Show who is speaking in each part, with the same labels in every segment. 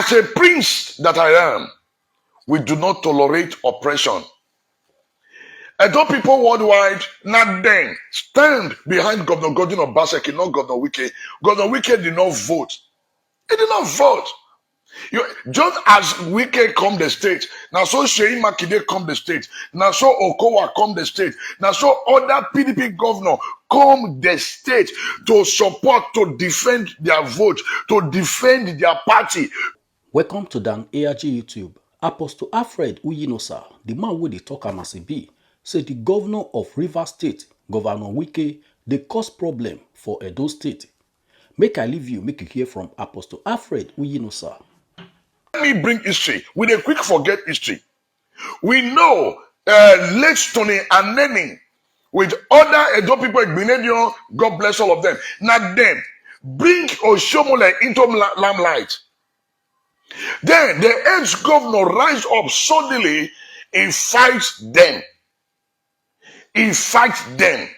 Speaker 1: As a prince that I am, we do not tolerate oppression. Edo people worldwide, not then, stand behind Governor Godwin Obaseki, not Governor Wike. Governor Wike did not vote. He did not vote. Just as Wike come the state, now so Sheyi Makinde come the state, now so Okowa come the state, now so other PDP governor come the state to support, to defend their vote, to defend their party.
Speaker 2: Welcome to Dan ARG YouTube. Apostle Alfred Uyinosa, the man who they talk am as e be, say the governor of Rivers State, Governor Wike, they cause problem for Edo State. Make I leave you, make you hear from Apostle Alfred Uyinosa.
Speaker 1: Let me bring history. We dey quick forget history. We know late Tony and Nenny with other Edo people, God bless all of them. Now then, bring Oshiomhole into limelight. Then the ex-governor rise up suddenly, he fights them. He fights them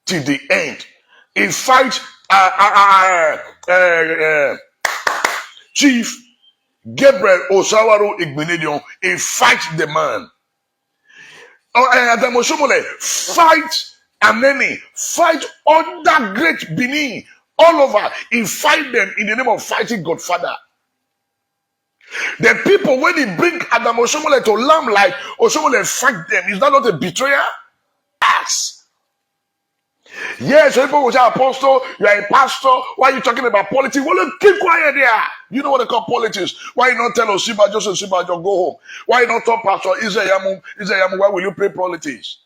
Speaker 1: till the end. He fights Chief Gabriel Osawaro Igbenedion. He fights the man. Oshiomhole fight Aneni, fight other great Benin all over. He fight them in the name of fighting Godfather. The people, when he bring Oshiomhole to limelight, Oshiomhole fight them. Is that not a betrayer? Yes. Yes, people will say, Apostle, you are a pastor. Why are you talking about politics? Well, keep quiet there. You know what they call politics. Why you not tell Osiba just go home? Why you not talk Pastor Izayamu, why will you play politics?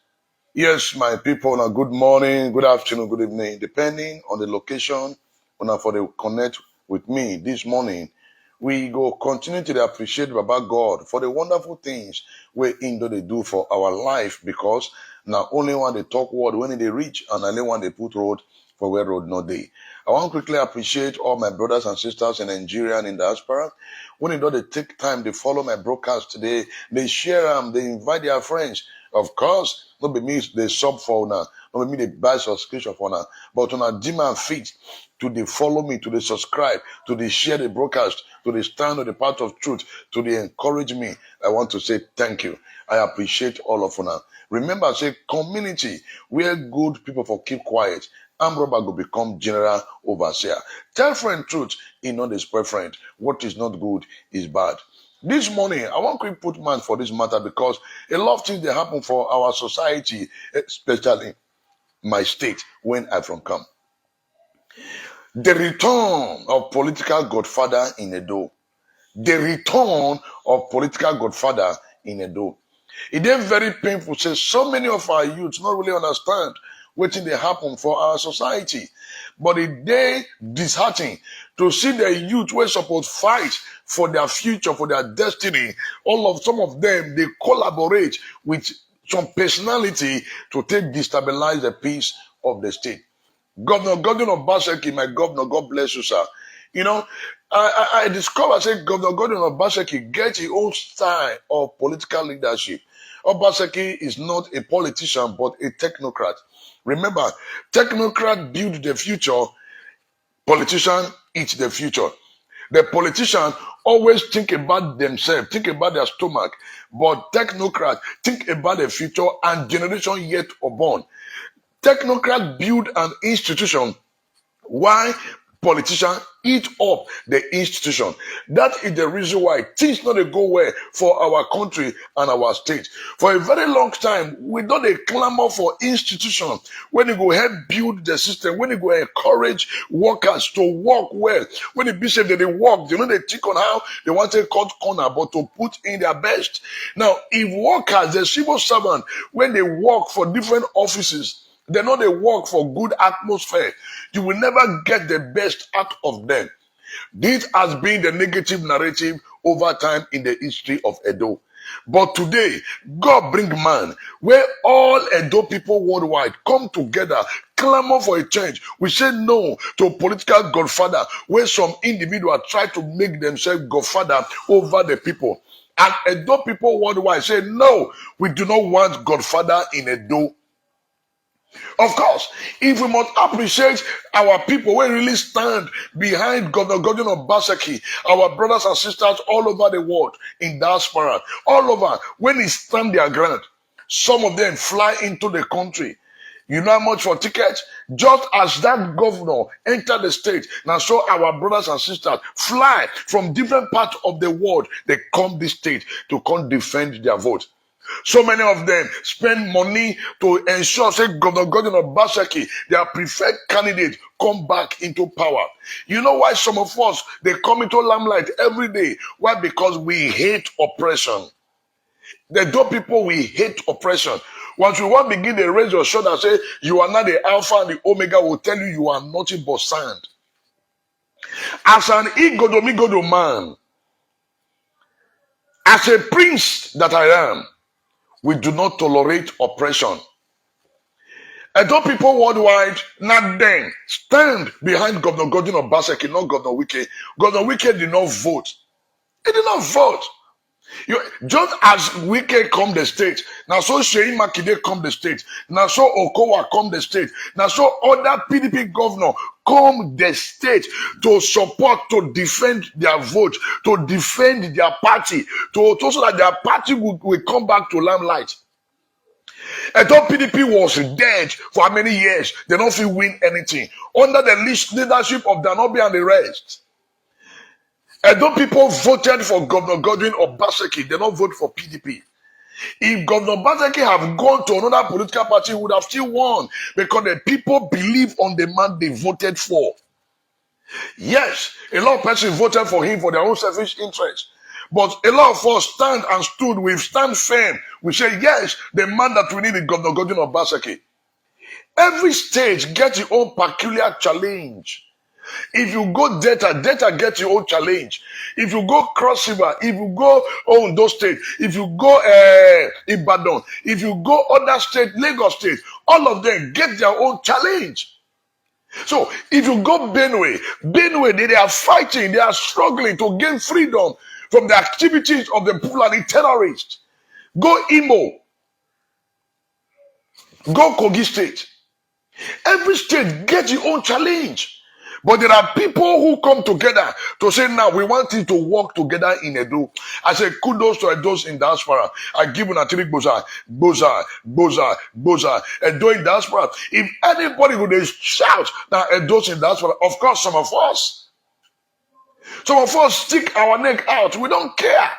Speaker 1: Yes, my people, now good morning, good afternoon, good evening, depending on the location, for the connect with me this morning. We go continue to appreciate Baba God for the wonderful things we they do for our life, because now only one they talk word when they reach, and only one they put road for where road no day. I want to quickly appreciate all my brothers and sisters in Nigeria and in diaspora. When they take time, they follow my broadcast today, they share them, they invite their friends. Of course, not be me they sub for now, not be me they buy subscription for now, but on a demand feed to they follow me, to they subscribe, to they share the broadcast, to they stand on the path of truth, to they encourage me. I want to say thank you. I appreciate all of you. Remember, say community where good people for keep quiet. Armed robber will become general overseer. Tell friend truth, he not the spread friend. What is not good is bad. This morning, I want to put man for this matter, because a lot of things that happen for our society, especially my state, when I from come. The return of political godfather in Edo. The return of political godfather in Edo. It is very painful. Say so many of our youths not really understand what they happen for our society. But it is disheartening to see the youth who support fight for their future, for their destiny. Some of them, they collaborate with some personality to destabilize the peace of the state. Governor Godwin Obaseki, my governor, God bless you, sir. You know, I discovered, say, Governor Godwin Obaseki gets his own style of political leadership. Obaseki is not a politician, but a technocrat. Remember, technocrat build the future, politician eat the future. The politician always think about themselves, think about their stomach, but technocrat think about the future and generation yet unborn. Technocrat build an institution. Why politicians eat up the institution? That is the reason why things not go well for our country and our state. For a very long time, we don't clamor for institution. When you go help build the system, when you go encourage workers to work well, when the bishop they work, they think on how they want to cut corner, but to put in their best. Now, if workers, the civil servant, when they work for different offices, they know they work for good atmosphere, you will never get the best out of them. This has been the negative narrative over time in the history of Edo. But today, God bring man where all Edo people worldwide come together, clamor for a change. We say no to political godfather, where some individuals try to make themselves godfather over the people. And Edo people worldwide say no, we do not want godfather in Edo. Of course, if we must appreciate our people who really stand behind Governor Gordon Obaseki, our brothers and sisters all over the world, in diaspora, all over, when he stand their ground, some of them fly into the country. You know how much for tickets? Just as that governor entered the state, now so our brothers and sisters fly from different parts of the world. They come this state to come defend their vote. So many of them spend money to ensure, say, Governor Gordon Obaseki, their preferred candidate, come back into power. You know why some of us, they come into limelight every day? Why? Because we hate oppression. The dope people, we hate oppression. Once you want to begin to raise your shoulder and say, you are not the Alpha and the Omega, will tell you you are nothing but sand. As an Igodomigodo man, as a prince that I am, we do not tolerate oppression. Edo people worldwide, not then, stand behind Governor Gordon Obaseki, not Governor Wike. Governor Wike did not vote. He did not vote. Just as Wike come the state, now so Sheyi Makinde come the state, now so Okowa come the state, now so other PDP governor come the state to support, to defend their vote, to defend their party, so that their party will come back to limelight. I thought PDP was dead for how many years? They don't feel win anything. Under the leadership of Danobi and the rest. Edo people voted for Governor Godwin Obaseki. They don't vote for PDP. If Governor Obaseki have gone to another political party, he would have still won because the people believe on the man they voted for. Yes, a lot of people voted for him for their own selfish interest. But a lot of us stand and stood, we stand firm. We say, yes, the man that we need is Governor Godwin Obaseki. Every state gets its own peculiar challenge. If you go Delta gets your own challenge. If you go Cross River, if you go Ondo State, if you go Ibadan, if you go other state, Lagos State, all of them get their own challenge. So if you go Benue, they are fighting, they are struggling to gain freedom from the activities of the Fulani terrorists. Go Imo, go Kogi State. Every state gets your own challenge. But there are people who come together to say, now we want it to work together in Edo. I say, kudos to Edos in diaspora. I give you a three boza. Edo in diaspora. If anybody would shout that Edos in diaspora, of course, some of us stick our neck out. We don't care.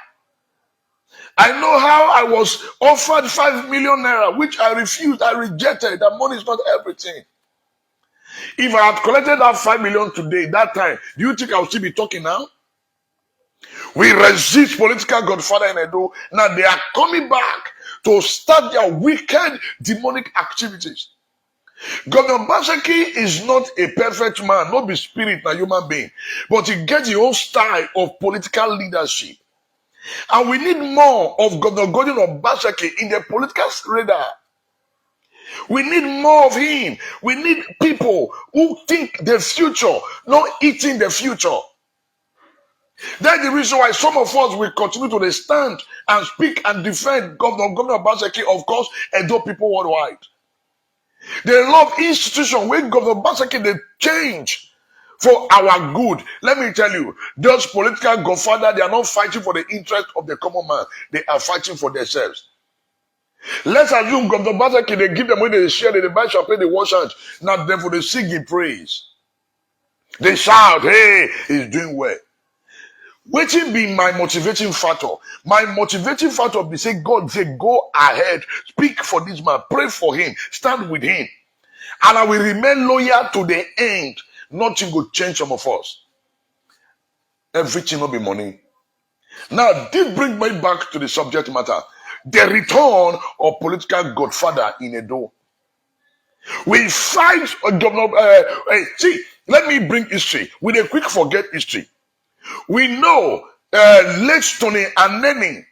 Speaker 1: I know how I was offered 5 million naira, which I refused, I rejected. That money is not everything. If I had collected that 5 million today, that time, do you think I would still be talking now? We resist political godfather in Edo. Now they are coming back to start their wicked demonic activities. Governor Obaseki is not a perfect man, not be spirit, not human being, but he gets his own style of political leadership. And we need more of Governor Gordon Obaseki in the political radar. We need more of him. We need people who think the future, not eating the future. That's the reason why some of us will continue to stand and speak and defend Governor Obaseki, of course, Edo people worldwide. They love institutions where Governor Obaseki they change for our good. Let me tell you, those political godfathers, they are not fighting for the interest of the common man. They are fighting for themselves. Let's assume Governor Obaseki, they give them when they share, they buy champagne, they wash hands. Now therefore they sing in praise. They shout, hey, he's doing well. Waiting be my motivating factor. My motivating factor be say, God say, go ahead, speak for this man, pray for him, stand with him. And I will remain loyal to the end. Nothing will change some of us. Everything will be money. Now, this brings me back to the subject matter. The return of political godfather in Edo. We fight see, let me bring history. With a quick forget history. We know late Tony and Nene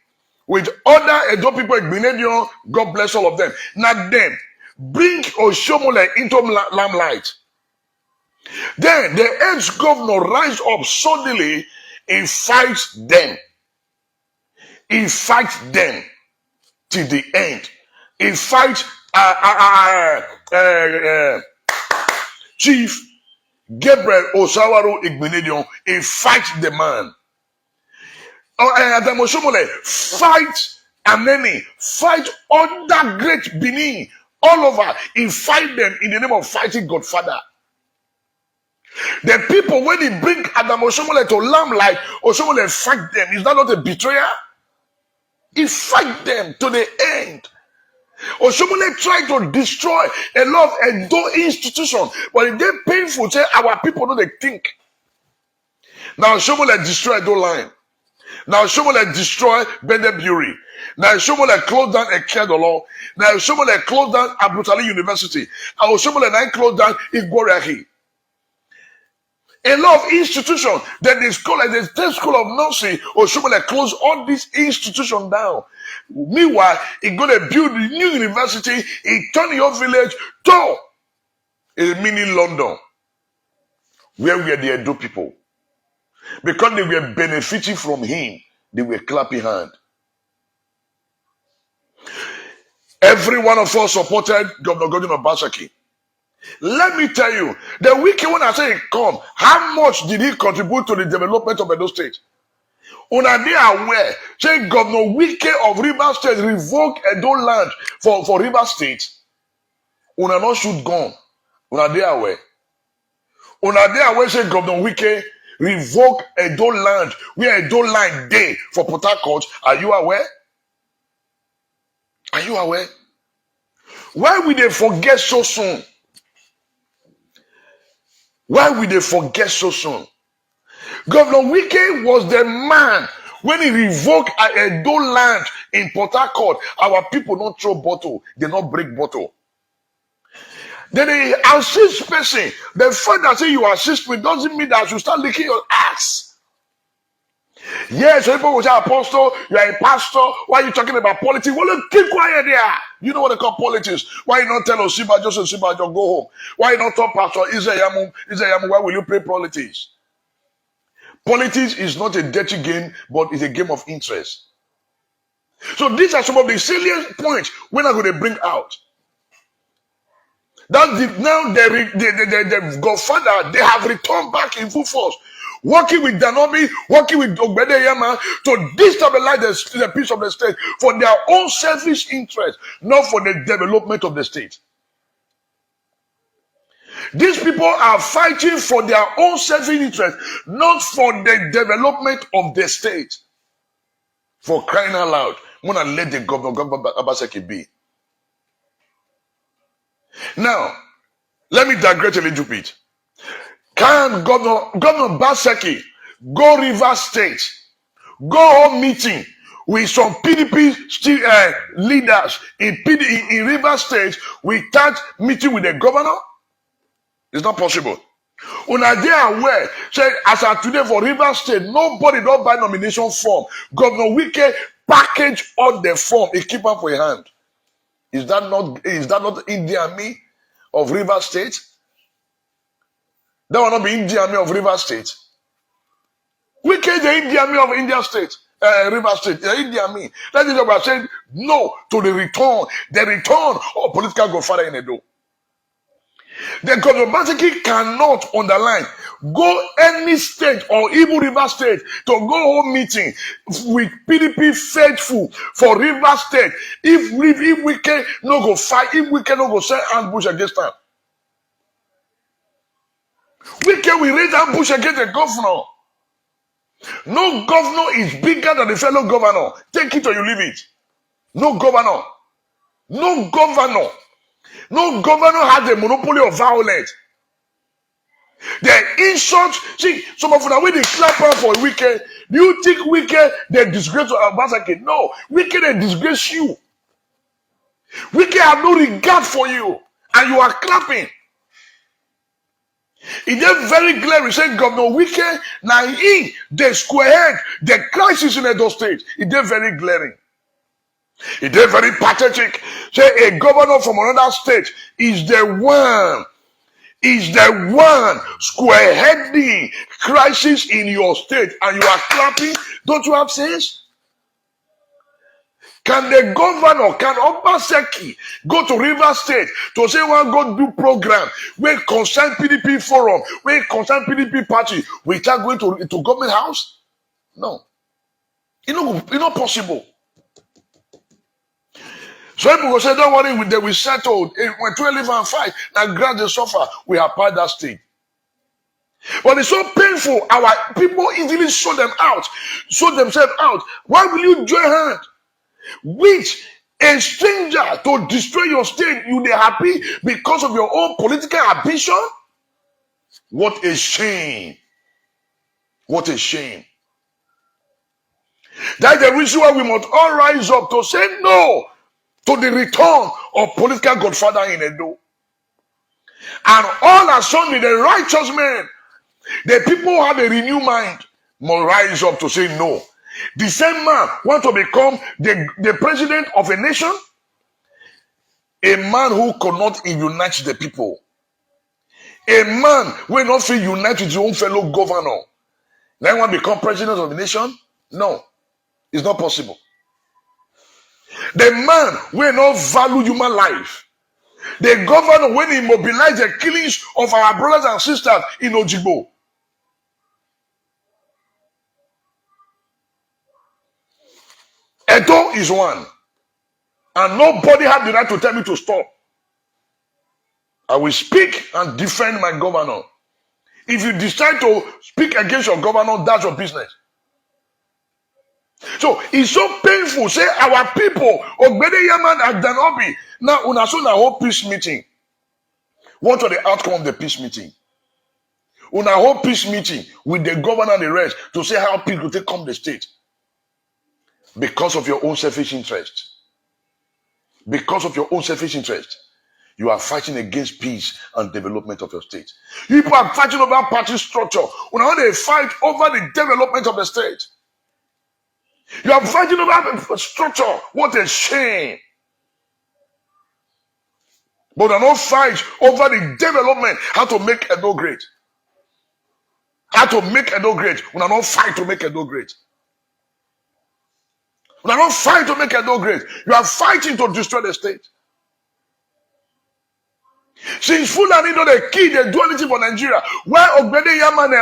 Speaker 1: with other Edo people in Benedion, God bless all of them. Now then, bring Oshiomhole into limelight. Then the ex-governor rise up suddenly, he fights them. He fights them till the end. He fights Chief Gabriel Osawaro Igbenedion, he fight the man. Adam Oshiomhole fight Aneni, fight other great Benin all over. He fight them in the name of fighting Godfather. The people, when he bring Adam Oshiomhole to lamplight, Oshiomhole fight them. Is that not a betrayer? He fight them to the end. Oshiomhole tried to destroy a lot of Edo institutions, but it get painful. Say our people know they think. Now Oshiomhole destroy Edo line. Now Oshiomhole destroy Bedeburi. Now Oshiomhole closed down Ekedolo. Now Oshiomhole closed down Abutali University. And Oshiomhole now closed down Igborahi. A lot of institutions, then the school, like the state school of nursing, Oshiomhole closed all these institutions down. Meanwhile, he gonna build a new university. He turned your village to a mini London, where we are the Edo people. Because they were benefiting from him, they were clapping hand. Every one of us supported Governor Godwin Obaseki. Let me tell you, the Wike, when I say he come, how much did he contribute to the development of Edo State? Una they aware, say Governor Wike of Rivers State revoke Edo land for Rivers State. Una not shoot gun. Una they aware. Una they aware, say Governor Wike revoke Edo land where Edo line day for Port Harcourt. Are you aware? Are you aware? Why will they forget so soon? Why will they forget so soon? Governor Wike was the man when he revoked Edo land in Port Harcourt. Our people don't throw bottle, they not break bottle. Then they assist person. The fact that say you assist me doesn't mean that you start licking your ass. Yes, people will say, Apostle, you are a pastor. Why are you talking about politics? Well, keep quiet there. You know what they call politics. Why you not tell Osibajo, go home? Why you not talk Pastor Izayamu, why will you play politics? Politics is not a dirty game, but it's a game of interest. So these are some of the salient points when I'm going to bring out. Now the Godfather, they have returned back in full force, working with Danobi, working with Ogbedeyama to destabilize the peace of the state for their own selfish interest, not for the development of the state. These people are fighting for their own selfish interest, not for the development of the state. For crying out loud, I'm going to let the Governor Obaseki be. Now, let me digress a little bit. Can Governor Obaseki go Rivers State, go home meeting with some PDP leaders in Rivers State without meeting with the governor? It's not possible. Una they are aware, say as of today for Rivers State, nobody don't buy nomination form. Governor Wike package all the form, he keep up for your hand. Is that not Indian Army of Rivers State? That will not be Indian Army of Rivers State. Wike the Indian Army of India State, Rivers State, the Indian Army. That is what we are saying. No to the return of political godfather in Edo. The Governor Obaseki cannot underline go any state or even River State to go home meeting with PDP faithful for River State. If we can no go fight, if we can no go send ambush against them, we raise ambush against the governor. No governor is bigger than the fellow governor. Take it or you leave it. No governor. No governor. No governor has a monopoly of violence. The insult, see, some of them when they clap out for Wike, do you think Wike they disgrace Obaseki? No, Wike they disgrace you. Wike have no regard for you, and you are clapping. It is very glaring. Saying Governor Wike, now he the square head, the crisis in Edo State. It is very glaring. It is very pathetic. Say a governor from another state is the one square-heading crisis in your state, and you are clapping. Don't you have sense? Can the governor, can Obaseki go to River State to say, well, go do program, where concern PDP forum, where concern PDP party, without going to government house? No. It's not possible. So people will say, don't worry, we settled. When 12 and 5, now grant the suffer, we have passed that stage. But it's so painful. Our people easily show themselves out. Why will you join hands with a stranger to destroy your state? You are happy because of your own political ambition? What a shame. What a shame. That's the reason why we must all rise up to say no to the return of political godfather in Edo. And all are suddenly the righteous men, the people who have a renewed mind, must rise up to say no. The same man want to become the president of a nation, a man who could not unite the people, a man who will not feel unite with his own fellow governor. Then want to become president of the nation? No, it's not possible. The man will not value human life. The governor, when he mobilized the killings of our brothers and sisters in Ojigbo, Edo is one. And nobody has the right to tell me to stop. I will speak and defend my governor. If you decide to speak against your governor, that's your business. So it's so painful. Say our people, Ogbede Yaman and Danobi, now una whole peace meeting. What are the outcome of the peace meeting? Una whole peace meeting with the governor and the rest to say how people take come the state. Because of your own selfish interest. Because of your own selfish interest. You are fighting against peace and development of your state. People are fighting over party structure. When they fight over the development of the state. You are fighting over structure. What a shame. But they don't fight over the development. How to make Edo great. How to make Edo great. When I don't fight to make Edo great. When I don't fight to make Edo great. You are fighting to destroy the state. Since Fulani know the key, they do anything for Nigeria. Why Ogbede Yaman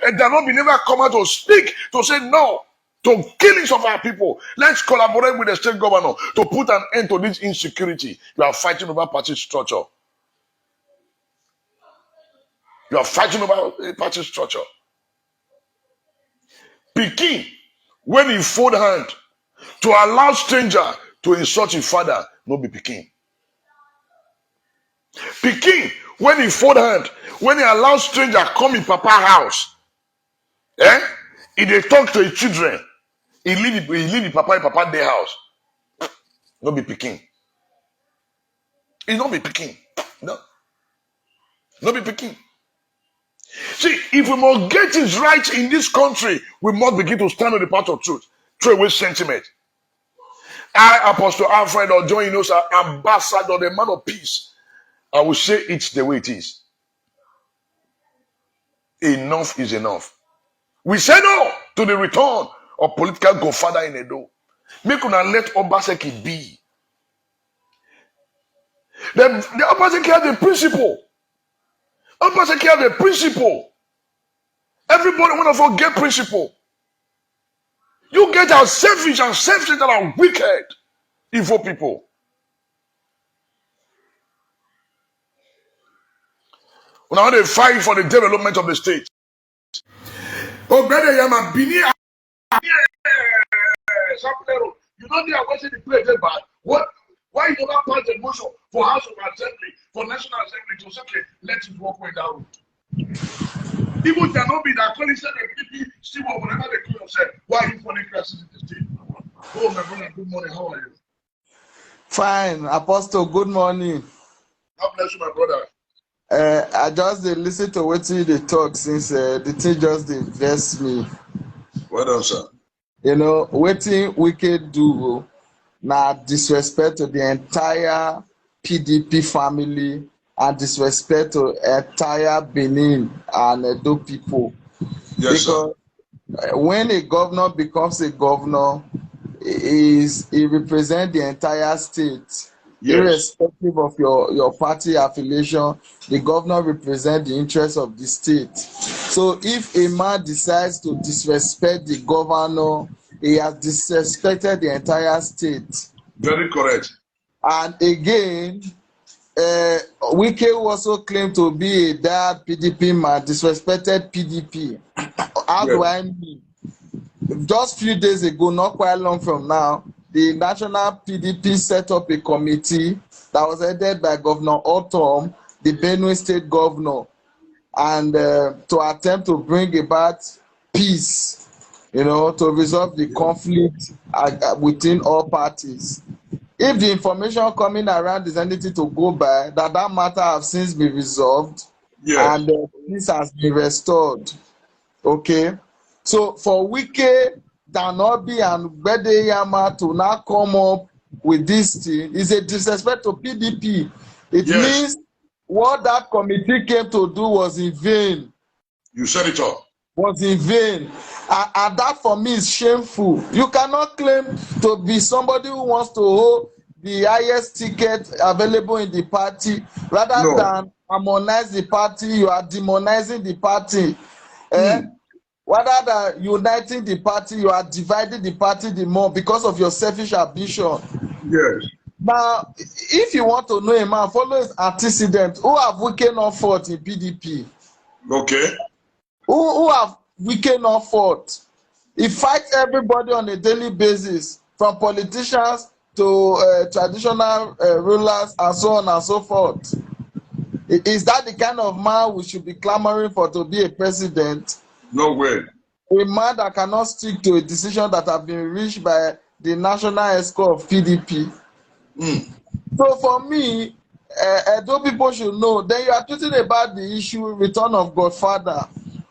Speaker 1: and Danobi never come out to speak to say no to killings of our people? Let's collaborate with the state governor to put an end to this insecurity. You are fighting over party structure. You are fighting over party structure. Pikin, when he fold hand to allow stranger to insult his father, no be Pikin. Pikin, when he fold hand, when he allows stranger come in papa house, he dey talk to his children, he leave the papa in papa their house. No be Pikin. It not be Pikin. No. No be Pikin. See, if we must get things right in this country, we must begin to stand on the path of truth. Throw away sentiment. I, Apostle Alfred Ojo Inosa, ambassador, the man of peace, I will say it's the way it is. Enough is enough. We say no to the return of political godfather in Edo. Make una let Obaseki be. The Obaseki has a principle. Obaseki has a principle. Everybody want to forget principle. You get our selfish and self-centered and wicked evil people. When they fight for the development of the state. Oh, brother, Yama, Bini, you know they are watching the play that bad. What? Why you never pass the motion for House of Assembly, for National Assembly to say, okay, let it work with that route? People cannot be that calling said the people still whatever they call themselves. Why are you falling crisis in the state? Oh, my brother, good morning. How are you?
Speaker 3: Fine, Apostle. Good morning.
Speaker 1: God bless you, my brother.
Speaker 3: I just listen to what you talk since the thing just vex me.
Speaker 1: Well done, sir.
Speaker 3: You know, what Wike do now disrespect to the entire PDP family and disrespect to entire Benin and Edo people.
Speaker 1: Yes,
Speaker 3: because
Speaker 1: sir.
Speaker 3: When a governor becomes a governor, he represents the entire state,
Speaker 1: Yes.
Speaker 3: irrespective of your party affiliation. The governor represents the interests of the state. So if a man decides to disrespect the governor, he has disrespected the entire state.
Speaker 1: Very correct.
Speaker 3: And again, Wike also claimed to be a diehard PDP man, disrespected PDP. How do
Speaker 1: Yes.
Speaker 3: I mean? Just few days ago, not quite long from now, the national PDP set up a committee that was headed by Governor Otom, the Benue State governor, and to attempt to bring about peace, to resolve the conflict within all parties. If the information coming around is anything to go by, that matter has since been resolved,
Speaker 1: Yes.
Speaker 3: and peace has been restored. Okay, so for Wike, Danobi, and Gbedeyama to now come up with this thing is a disrespect to PDP. It
Speaker 1: Yes.
Speaker 3: means what that committee came to do was in vain.
Speaker 1: You said it all.
Speaker 3: Was in vain. And that for me is shameful. You cannot claim to be somebody who wants to hold the highest ticket available in the party. Rather than harmonize the party, you are demonizing the party. Rather than uniting the party, you are dividing the party the more because of your selfish ambition.
Speaker 1: Yes.
Speaker 3: Now, if you want to know a man, follow his antecedents. Who have Wike not fought in PDP?
Speaker 1: Okay.
Speaker 3: Who have Wike not fought? He fights everybody on a daily basis, from politicians to traditional rulers and so on and so forth. Is that the kind of man we should be clamoring for to be a president?
Speaker 1: No way.
Speaker 3: A man that cannot stick to a decision that has been reached by the national ESCO of PDP. So for me, though people should know, then you are talking about the issue return of Godfather.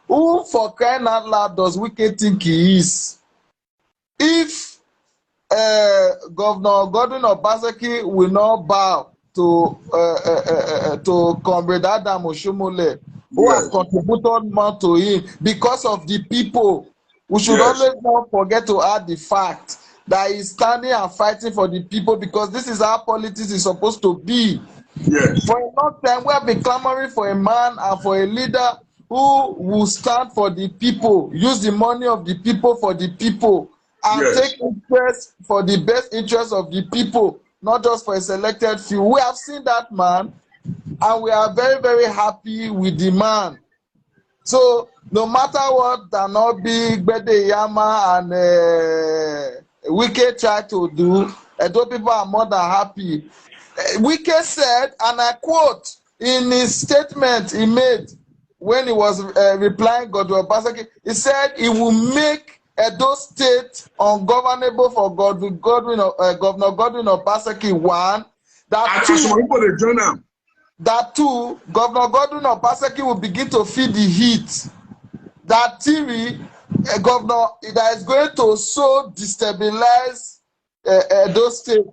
Speaker 3: Who, for crying out loud, does Wike think he is? If Governor Godwin Obaseki will not bow to Comrade Adam Oshiomhole, who has contributed more to him because of the people, we should always not forget to add the fact that he's standing and fighting for the people, because this is how politics is supposed to be.
Speaker 1: Yes.
Speaker 3: For a long time, we have been clamoring for a man and for a leader who will stand for the people, use the money of the people for the people, and take interest for the best interest of the people, not just for a selected few. We have seen that man, and we are very, very happy with the man. So no matter what Danobi, Gbedeyama, and Wike try to do, though people are more than happy. Wike said, and I quote, in his statement he made when he was replying Godwin Obaseki, he said he will make Edo State ungovernable for Governor Godwin Obaseki. One, that two, Governor Godwin Obaseki will begin to feel the heat. That theory, a governor that is going to so destabilize Edo State,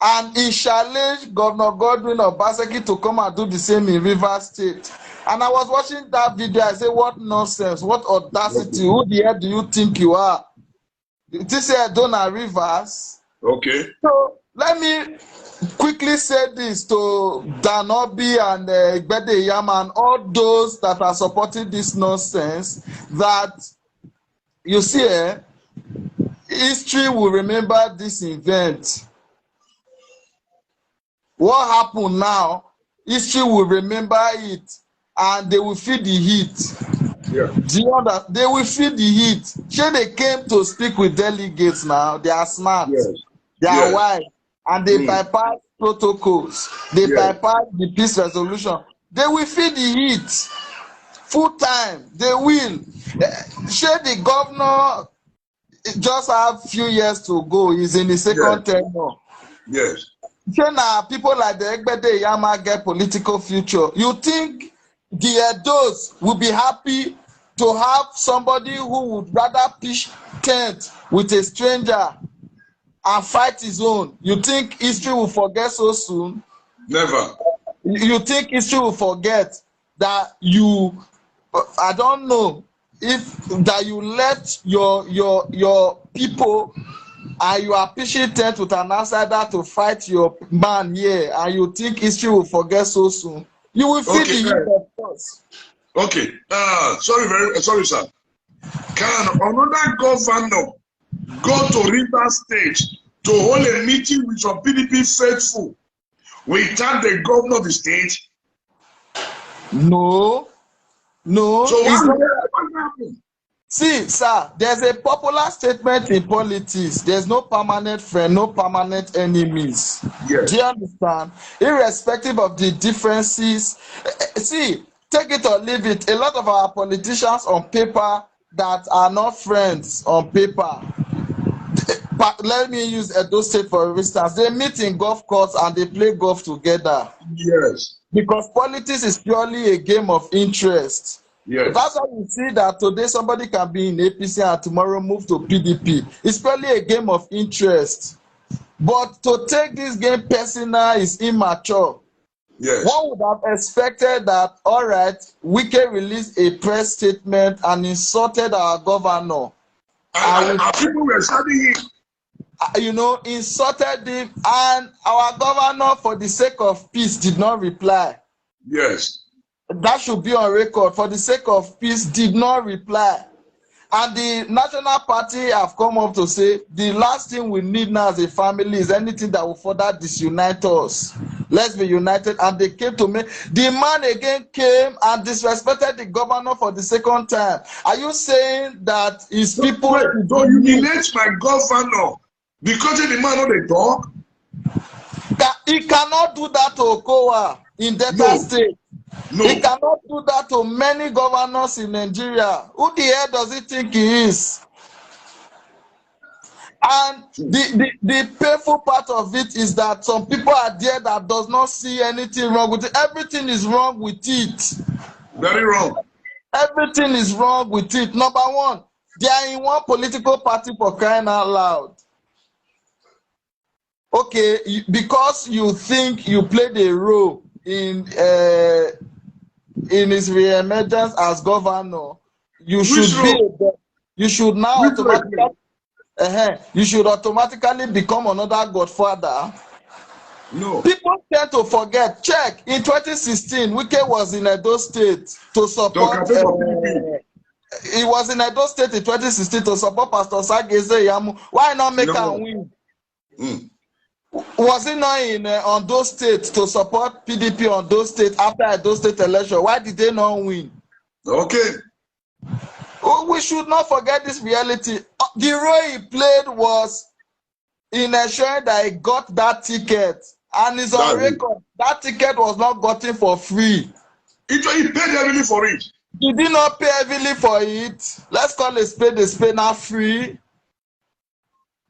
Speaker 3: and he challenged Governor Godwin Obaseki to come and do the same in Rivers State. And I was watching that video. I said, what nonsense, what audacity, who the hell do you think you are? This is Dona Rivers.
Speaker 1: Okay.
Speaker 3: So let me quickly say this to Danobi and Gbedeyama and all those that are supporting this nonsense, that you see, history will remember this event. What happened now, history will remember it, and they will feel the heat.
Speaker 1: Yeah.
Speaker 3: Do you understand? They will feel the heat. Sure, they came to speak with delegates now. They are smart.
Speaker 1: Yes.
Speaker 3: They are wise. And they bypass protocols. They bypass the peace resolution. They will feel the heat. Full time. They will. Sure, the governor just have few years to go. He's in his second tenure.
Speaker 1: Yes.
Speaker 3: Sure, now people like the Gbedeyama get political future. You think the Edos will be happy to have somebody who would rather pitch tent with a stranger and fight his own? You think history will forget so soon?
Speaker 1: Never.
Speaker 3: You think history will forget that you, I don't know, if that you let your people and you are pitching tent with an outsider to fight your man here, and you think history will forget so soon, you will feel the heat of force.
Speaker 1: Okay. Sorry, sir. Can another governor go to River State to hold a meeting with some PDP faithful without the governor of the state?
Speaker 3: No.
Speaker 1: So what happened?
Speaker 3: See, sir, there's a popular statement in politics. There's no permanent friend, no permanent enemies.
Speaker 1: Yes.
Speaker 3: Do you understand? Irrespective of the differences. See, take it or leave it. A lot of our politicians on paper that are not friends on paper. But let me use Edo State for instance. They meet in golf courts and they play golf together.
Speaker 1: Yes.
Speaker 3: Because politics is purely a game of interest.
Speaker 1: Yes.
Speaker 3: That's why you see that today somebody can be in APC and tomorrow move to PDP. It's purely a game of interest. But to take this game personal is immature.
Speaker 1: Yes.
Speaker 3: One would have expected that, all right, Wike released a press statement and insulted our governor.
Speaker 1: And people were shouting him.
Speaker 3: Insulted him, and our governor, for the sake of peace, did not reply.
Speaker 1: Yes.
Speaker 3: That should be on record. For the sake of peace, did not reply. And the National Party have come up to say the last thing we need now as a family is anything that will further disunite us. Let's be united. And they came to me. The man again came and disrespected the governor for the second time. Are you saying that his people...
Speaker 1: Don't humiliate my governor because the man know they talk?
Speaker 3: He cannot do that to Okowa in Delta State.
Speaker 1: No.
Speaker 3: He cannot do that to many governors in Nigeria. Who the hell does he think he is? And the painful part of it is that some people are there that does not see anything wrong with it. Everything is wrong with it.
Speaker 1: Very wrong.
Speaker 3: Everything is wrong with it. Number one, they are in one political party for crying out loud. Okay, because you think you played a role in his re-emergence as governor, you should now automatically become another godfather.
Speaker 1: No.
Speaker 3: People tend to forget. Check, in 2016, Wike was in Edo State to support. He was in Edo State in 2016 to support Pastor Sageze Yamu. Why not make a win? Was he not in Ondo State to support PDP on Ondo State after Edo State election? Why did they not win?
Speaker 1: Okay.
Speaker 3: We should not forget this reality. The role he played was in ensuring that he got that ticket. And it's on record. That ticket was not gotten for free.
Speaker 1: He paid heavily for it.
Speaker 3: He did not pay heavily for it. Let's call a spade now free.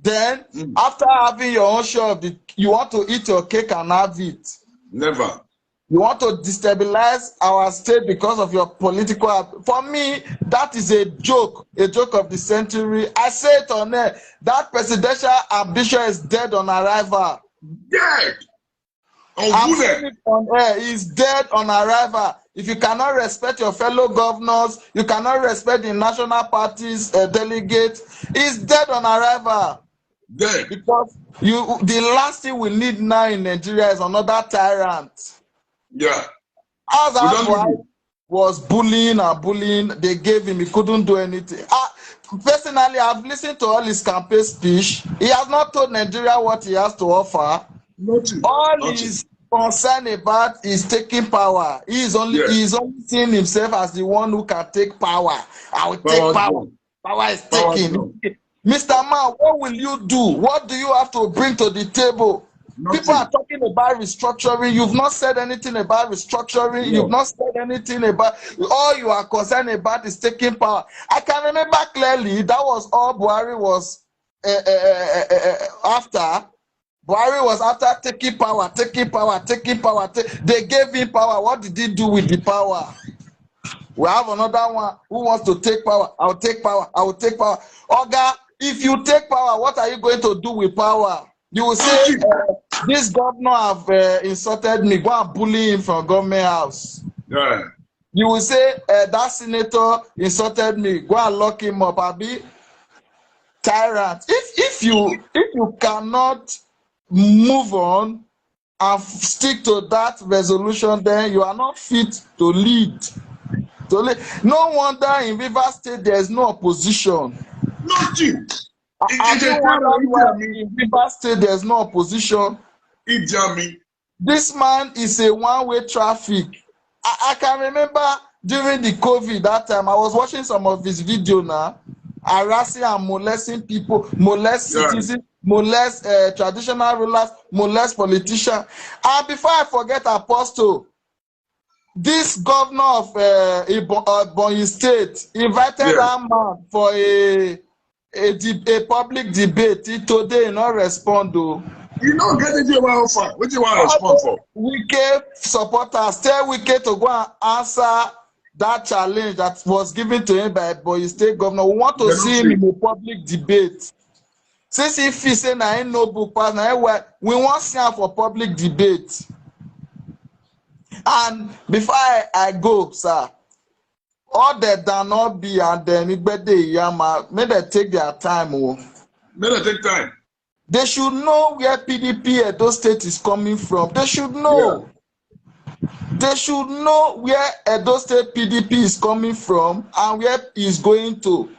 Speaker 3: Then, after having your own share of you want to eat your cake and have it.
Speaker 1: Never.
Speaker 3: You want to destabilize our state because of your political... For me, that is a joke of the century. I say it on air. That presidential ambition is dead on arrival.
Speaker 1: Dead.
Speaker 3: I'm saying it on air. He's dead on arrival. If you cannot respect your fellow governors, you cannot respect the national party's delegates, he's dead on arrival.
Speaker 1: Dead.
Speaker 3: Because the last thing we need now in Nigeria is another tyrant.
Speaker 1: Yeah.
Speaker 3: As that boy was bullying, they gave him, he couldn't do anything. Personally, I've listened to all his campaign speech. He has not told Nigeria what he has to offer. All he's concerned about is taking power. He's only seeing himself as the one who can take power. I will take power. Power is taken. Mr. Man, what will you do? What do you have to bring to the table? Nothing. People are talking about restructuring. You've not said anything about restructuring. No. You've not said anything about... All you are concerned about is taking power. I can remember clearly that was all Buhari was after. Buhari was after taking power. They gave him power. What did he do with the power? We have another one who wants to take power. I will take power. Oga, if you take power, what are you going to do with power? You will say, this governor have insulted me. Go and bully him from government house.
Speaker 1: Yeah.
Speaker 3: You will say, that senator insulted me. Go and lock him up. I'll be tyrant. If if you cannot move on and stick to that resolution, then you are not fit to lead. No wonder in Rivers State there is no opposition.
Speaker 1: Nothing.
Speaker 3: Have you wondered why in Rivers State there is no opposition? This man is a one-way traffic. I can remember during the COVID that time, I was watching some of his video now, harassing and molesting people, molest citizens, molest traditional rulers, molest politicians. And before I forget, Apostle, this governor of Ebonyi State invited that man for a public debate. Today, he not respond though.
Speaker 1: You don't get it you want for. What you want to respond for?
Speaker 3: Wike supporters tell Wike to go and answer that challenge that was given to him by Ebonyi State governor. We want to see him in a public debate. Since if he say na ain't no book pass, we want to see him for public debate. And before I go, sir, all that not be and then may they take their time.
Speaker 1: May they take time.
Speaker 3: They should know where PDP Edo State is coming from. They should know. Yeah. They should know where Edo State PDP is coming from and where it's going to.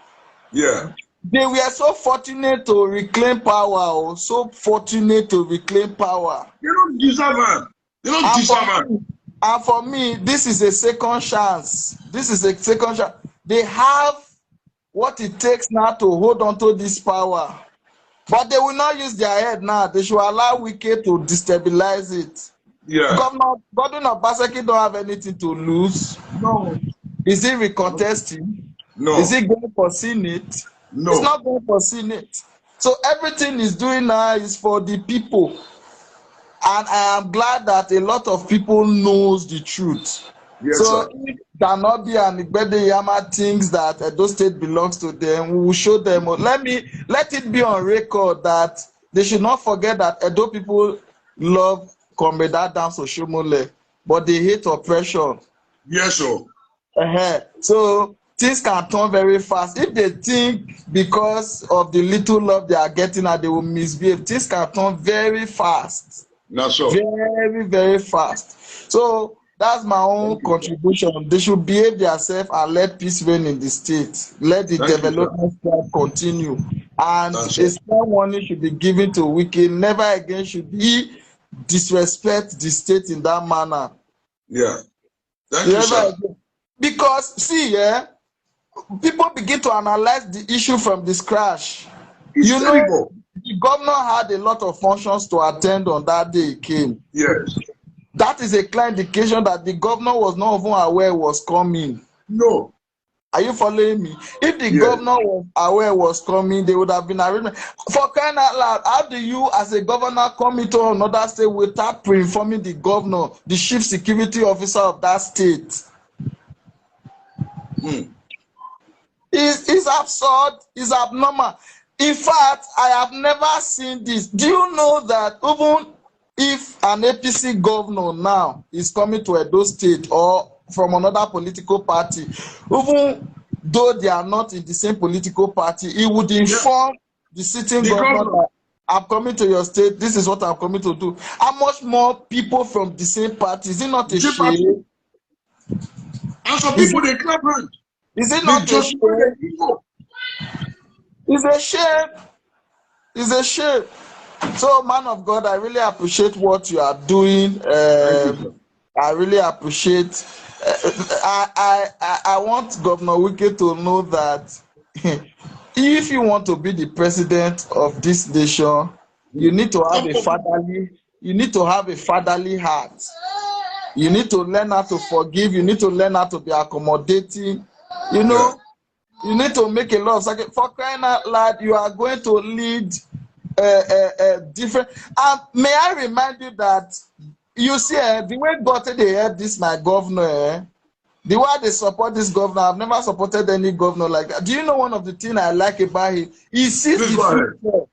Speaker 1: Yeah.
Speaker 3: They were so fortunate to reclaim power. So fortunate to reclaim power.
Speaker 1: You don't deserve it. You don't deserve it.
Speaker 3: And for me, this is a second chance. This is a second chance. They have what it takes now to hold on to this power. But they will not use their head now. They should allow Wike to destabilize it.
Speaker 1: Yeah.
Speaker 3: Governor Obaseki don't have anything to lose.
Speaker 1: No.
Speaker 3: Is he recontesting?
Speaker 1: No.
Speaker 3: Is he going for Senate?
Speaker 1: No.
Speaker 3: He's not going for Senate. So everything he's doing now is for the people. And I am glad that a lot of people knows the truth.
Speaker 1: Yes,
Speaker 3: so
Speaker 1: sir.
Speaker 3: if Danobi and Igbede Yama thinks that Edo State belongs to them, we will show them. Let it be on record that they should not forget that Edo people love Comrade Adams Oshiomhole, but they hate oppression.
Speaker 1: Yes, sir.
Speaker 3: So things can turn very fast. If they think because of the little love they are getting that they will misbehave, things can turn very fast.
Speaker 1: Not so.
Speaker 3: Very, very fast. So that's my own contribution. They should behave themselves and let peace reign in the state. Let the development continue. And a strong warning should be given to Wike. Never again should he disrespect the state in that manner.
Speaker 1: Yeah. Thank you, sir.
Speaker 3: Because, see, people begin to analyze the issue from the scratch.
Speaker 1: It's terrible.
Speaker 3: The governor had a lot of functions to attend on that day he came.
Speaker 1: Yes.
Speaker 3: That is a clear indication that the governor was not even aware it was coming.
Speaker 1: No.
Speaker 3: Are you following me? If the governor was aware it was coming, they would have been arranged. For crying out loud, how do you, as a governor, come into another state without pre-informing the governor, the chief security officer of that state? It's absurd. It's abnormal. In fact, I have never seen this. Do you know that even if an APC governor now is coming to Edo State or from another political party, even though they are not in the same political party, he would inform the sitting governor that I'm coming to your state, this is what I'm coming to do. How much more people from the same party? Is it not a shame?
Speaker 1: And some people, they clap hands.
Speaker 3: Is it not a shame? It's a shame. It's a shame. So, man of God, I really appreciate what you are doing. I really appreciate. I want Governor Wike to know that if you want to be the president of this nation, you need to have a fatherly. You need to have a fatherly heart. You need to learn how to forgive. You need to learn how to be accommodating. You know. You need to make a lot of sacrifice. For crying out loud, you are going to lead different. May I remind you that you see the way God said they help this my governor, the way they support this governor, I've never supported any governor like that. Do you know one of the things I like about him? He sees the future.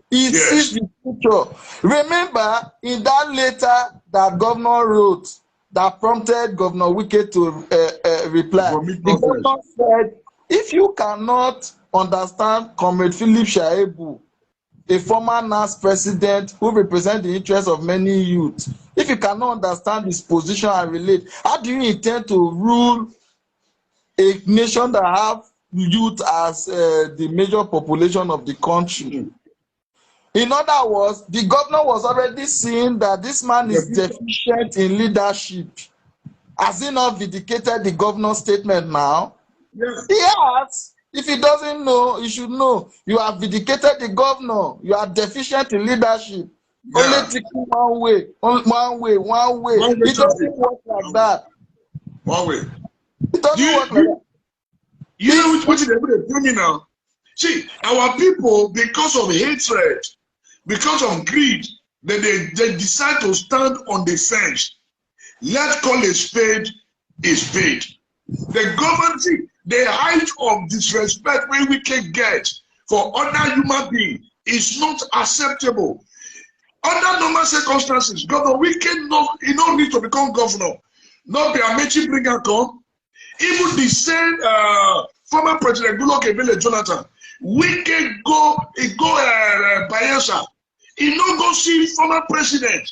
Speaker 3: He sees the future. Remember, in that letter that governor wrote that prompted Governor Wike to reply, the governor said, if you cannot understand Comrade Philip Shaibu, a former NAS president who represents the interests of many youth. If you cannot understand his position and relate, how do you intend to rule a nation that have youth as the major population of the country? In other words, the governor was already seeing that this man is deficient in leadership. Has he not vindicated the governor's statement now?
Speaker 1: Yes.
Speaker 3: He has. If he doesn't know, he should know. You have vindicated the governor. You are deficient in leadership.
Speaker 1: Yeah.
Speaker 3: Only thinking one way. It doesn't work like that.
Speaker 1: One way.
Speaker 3: It doesn't work like that.
Speaker 1: You know what they're doing me now? See, our people, because of hatred, because of greed, they decide to stand on the fence. Let's call a spade a spade. The government, see, the height of disrespect we can get for other human beings is not acceptable. Under normal circumstances, Governor Wike no need to become governor. Not be Amechi bringer come. Even the same former president Goodluck Ebele Jonathan, Wike go Bayelsa. He no go see former president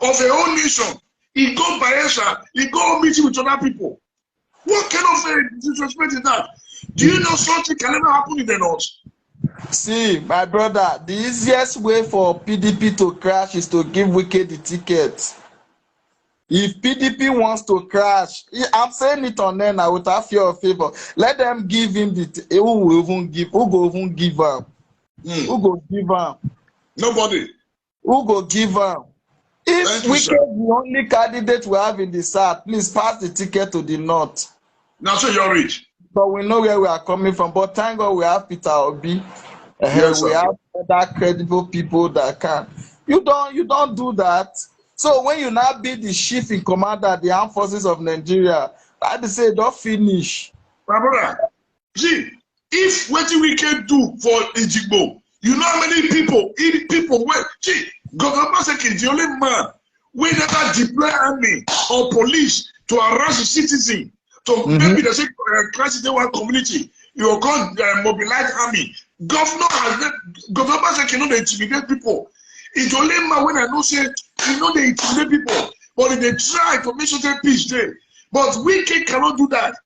Speaker 1: of a whole nation. He go Bayelsa. He go meeting with other people. What kind of disrespect is that? Do you know something can never happen in the north?
Speaker 3: See, my brother, the easiest way for PDP to crash is to give Wike the ticket. If PDP wants to crash, I'm saying it on air now without fear of favor. Let them give him the. Who go even give him? Who go give him?
Speaker 1: Nobody.
Speaker 3: Who go give him? If Wike is the only candidate we have in the south, please pass the ticket to the north.
Speaker 1: Now, so you're rich.
Speaker 3: But we know where we are coming from. But thank God we have Peter Obi.
Speaker 1: Yes,
Speaker 3: we have other credible people that can. You don't do that. So when you now be the chief in command of the armed forces of Nigeria, I'd say don't finish.
Speaker 1: My brother, see, if what we can do for Ejigbo, you know how many people, see, Governor Obaseki is the only man we never deploy army or police to harass the citizen. So maybe the same crisis in one community, you will call mobilize army. Governor Obaseki know they intimidate people. It's the only man when I know say, you know they intimidate people, but they try to make sure they peace there. But Wike cannot do that.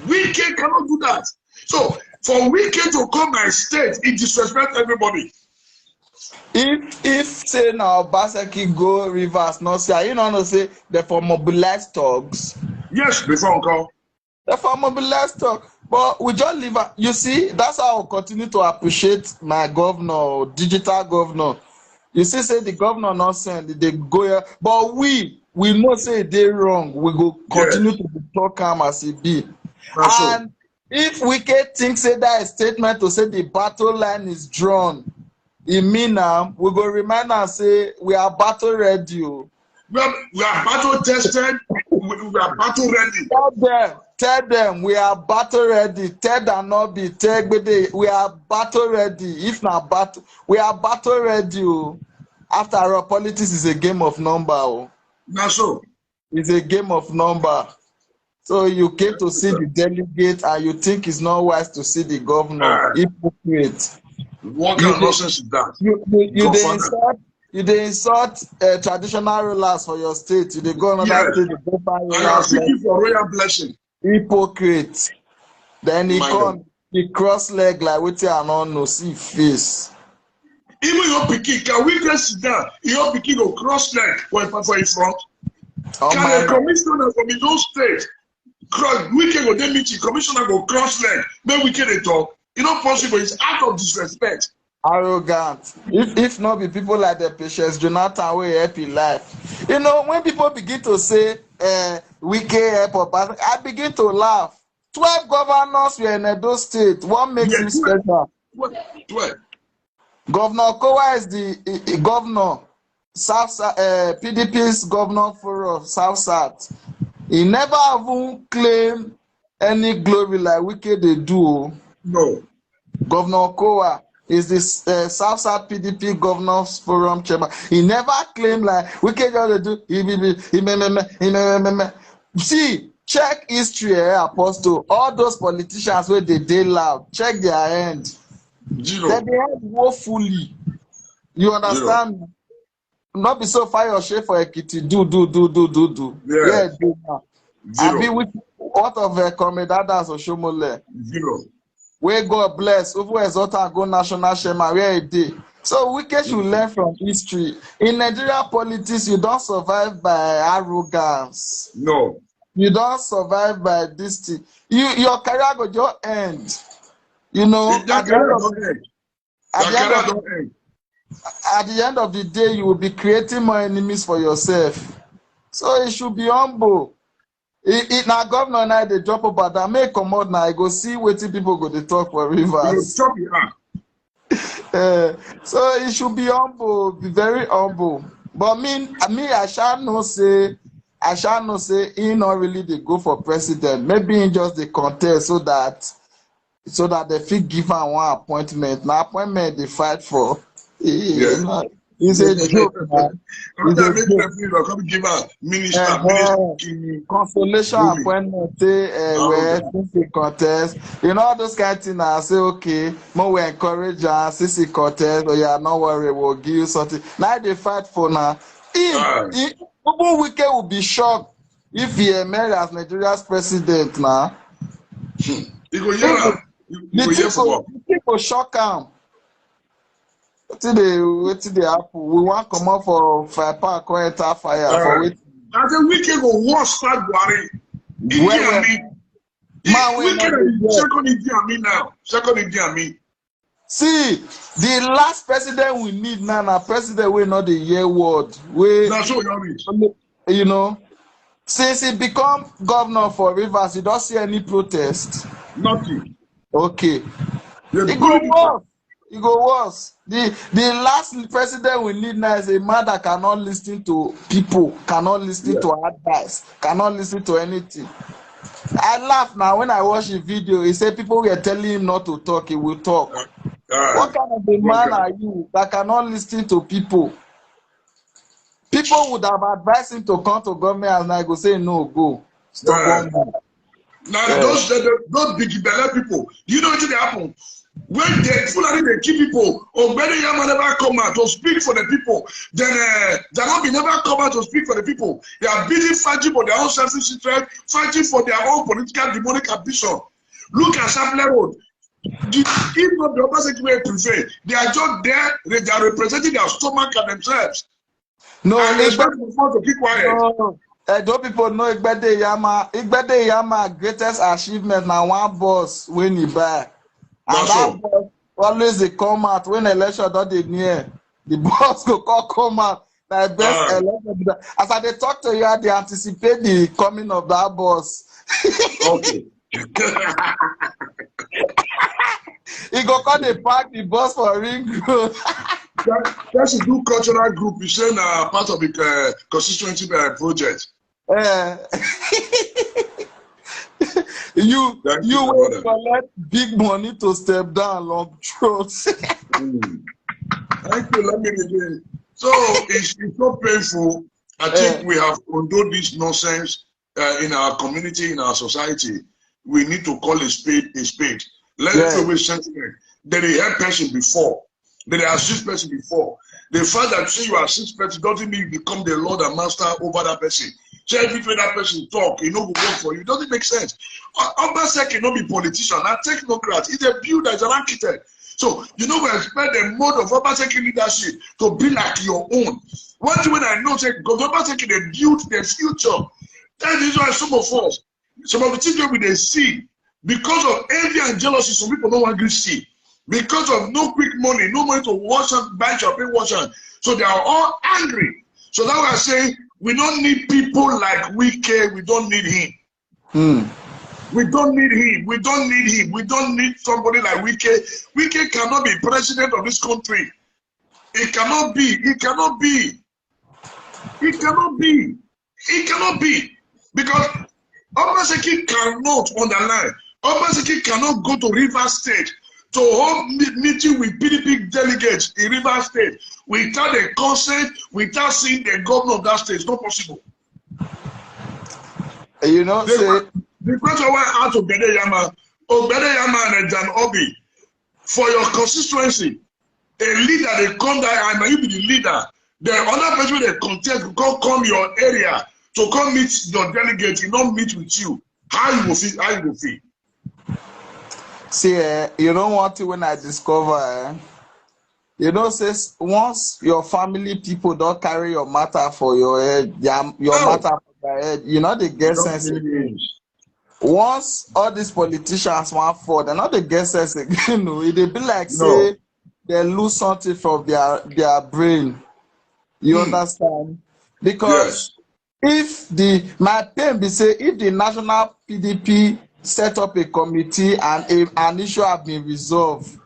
Speaker 1: Wike cannot do that. So for Wike to come my state, it disrespects everybody.
Speaker 3: If say now Obaseki go reverse, no say you know say they for mobilize thugs.
Speaker 1: Yes, before uncle.
Speaker 3: They for mobilize thugs. But we just leave. You see, that's how I continue to appreciate my governor, digital governor. You see, say the governor not saying they go here, but we know say they wrong. We go continue to be talk calm as it be. And if Wike thinks say that statement to say the battle line is drawn, it mean we go remind and say we are battle ready.
Speaker 1: We are battle tested. We are battle ready.
Speaker 3: Tell them we are battle ready. Tell them not be tell we are battle ready. If not battle, we are battle ready. After all, politics is a game of number.
Speaker 1: Now so
Speaker 3: it's a game of number. So you came to see the delegate and you think it's not wise to see the governor. Hypocrite.
Speaker 1: What kind of nonsense is that?
Speaker 3: You insult traditional rulers for your state. You go another state.
Speaker 1: I am seeking for royal blessing.
Speaker 3: Hypocrite. Then he come, he cross leg like wetin I no know, see face.
Speaker 1: Even your pikin, can we just sit down? Your pikin go cross leg for his front. Can a commissioner from his own state cross? We can go there meeting. Commissioner go cross leg. Then we can talk. It's not possible. It's out of disrespect.
Speaker 3: Arrogant. If not be people like the Patience Jonathan wey help in life. You know, when people begin to say Wike help, I begin to laugh. 12 governors were in Edo State. What makes him special?
Speaker 1: 12.
Speaker 3: Governor Kowa is the governor, PDP's governor for South South. He never even claimed any glory like Wike they do.
Speaker 1: No.
Speaker 3: Governor Kowa is this South South PDP Governors Forum chairman. He never claimed like Wike just do. See, check history, Apostle. All those politicians where they loud, check their end.
Speaker 1: Zero.
Speaker 3: Then they had woefully. You understand? Not be so fire or share for Ekiti. Do.
Speaker 1: Yeah.
Speaker 3: Do now.
Speaker 1: Zero.
Speaker 3: I be with what of Comrade Adams Oshiomhole.
Speaker 1: Zero.
Speaker 3: Where God bless, over Exalta and go national shema, where it did. So Wike should learn from history. In Nigeria politics, you don't survive by arrogance.
Speaker 1: No.
Speaker 3: You don't survive by this thing. Your career go just end. You know, at the end of the day, you will be creating more enemies for yourself. So it should be humble. It now governor now they drop about that. Make come out now. I go see waiting people go to talk for rivers.
Speaker 1: So
Speaker 3: it should be humble, be very humble. But I shall not say he not really they go for president. Maybe he just the contest so that they fit give him one appointment. Now appointment they fight for.
Speaker 1: Yeah.
Speaker 3: It's a joke, man.
Speaker 1: Come give her minister,
Speaker 3: consolation appointment, where since the contest, you know, all those kind of things. I say, okay, more we encourage her, since the contest, oh yeah, no worry, we'll give you something. Now they fight for now. Wike will be shocked if he emerges as Nigeria's president now.
Speaker 1: The
Speaker 3: thing will shock him. What did they happen? We want to come up for fire park or enter fire for waiting.
Speaker 1: I said Wike go watch start Buhari. Second Idi Amin. See,
Speaker 3: the last president we need now, president we not the year word. You know, since he become governor for Rivers, you don't see any protest.
Speaker 1: Nothing.
Speaker 3: Okay. It go worse. The last president we need now is a man that cannot listen to people, cannot listen to advice, cannot listen to anything. I laugh now when I watch the video. He said people were telling him not to talk, he will talk. What kind of a man are you that cannot listen to people? People would have advised him to come to government and I go say no, go. Stop one.
Speaker 1: Now those big belly people, you know what they happen? When they fully they keep people, Obede Yama never come out to speak for the people, then Janobi never come out to speak for the people. They are busy fighting for their own selfish interest, fighting for their own political demonic ambition. Look at Sapler Road. If not the Obaseki way prevail, they are just there, they are representing their stomach and themselves.
Speaker 3: No,
Speaker 1: and they expect to keep quiet.
Speaker 3: No. Don't people know Igbede Yama greatest achievement now one boss when he buy. And that boss always they come out when election don't they near. The boss go come out. Like best election. As I they talk to you, they anticipate the coming of that boss.
Speaker 1: Okay.
Speaker 3: He go call the park the bus for Ring Road.
Speaker 1: That's a good cultural group. You say part of the constituency project. You will collect big money to step down long throats. Thank you. Let me begin. So it's so painful. I think we have condoned this nonsense in our community, in our society. We need to call a spade a spade. Let's always sentiment. That they had person before. That they assist person before. The fact that you say you assist person doesn't mean you become the Lord and Master over that person. So every that person talk, you know, will work for you. It doesn't make sense. Obaseki cannot be politician, a technocrat. He's a builder, he's an architect. So you know we expect the mode of Obaseki leadership to be like your own. One thing when I know, because Obaseki they built their future. That is why some of us, some of the things we they see, because of envy and jealousy, some people don't want to see. Because of no quick money, no money to wash and buy shopping, wash and so they are all angry. So that was saying we don't need people like Wike, we don't need him. We don't need him. We don't need him. We don't need somebody like Wike. Wike cannot be president of this country. It cannot be. It cannot be. It cannot be. It cannot be. Because Obaseki cannot underline. Obaseki cannot go to Rivers State to hold meeting with PDP delegates in Rivers State without a consent, without seeing the governor of that state. It's not possible.
Speaker 3: You know,
Speaker 1: the question went out to Obede Yama and Jan Obi for your constituency, a leader they come there and you be the leader. The other person they contest will come your area to come meet your delegate. You don't meet with you. How you will feel? How you will feel?
Speaker 3: See, you know what? When I discover, you know, says once your family people don't carry your matter for your head, your matter for their head, you know they get sense again. Once all these politicians want for, they're not the get sense again. No, it be like say they lose something from their brain. You understand? Because if my pain be say if the national PDP set up a committee and an issue have been resolved,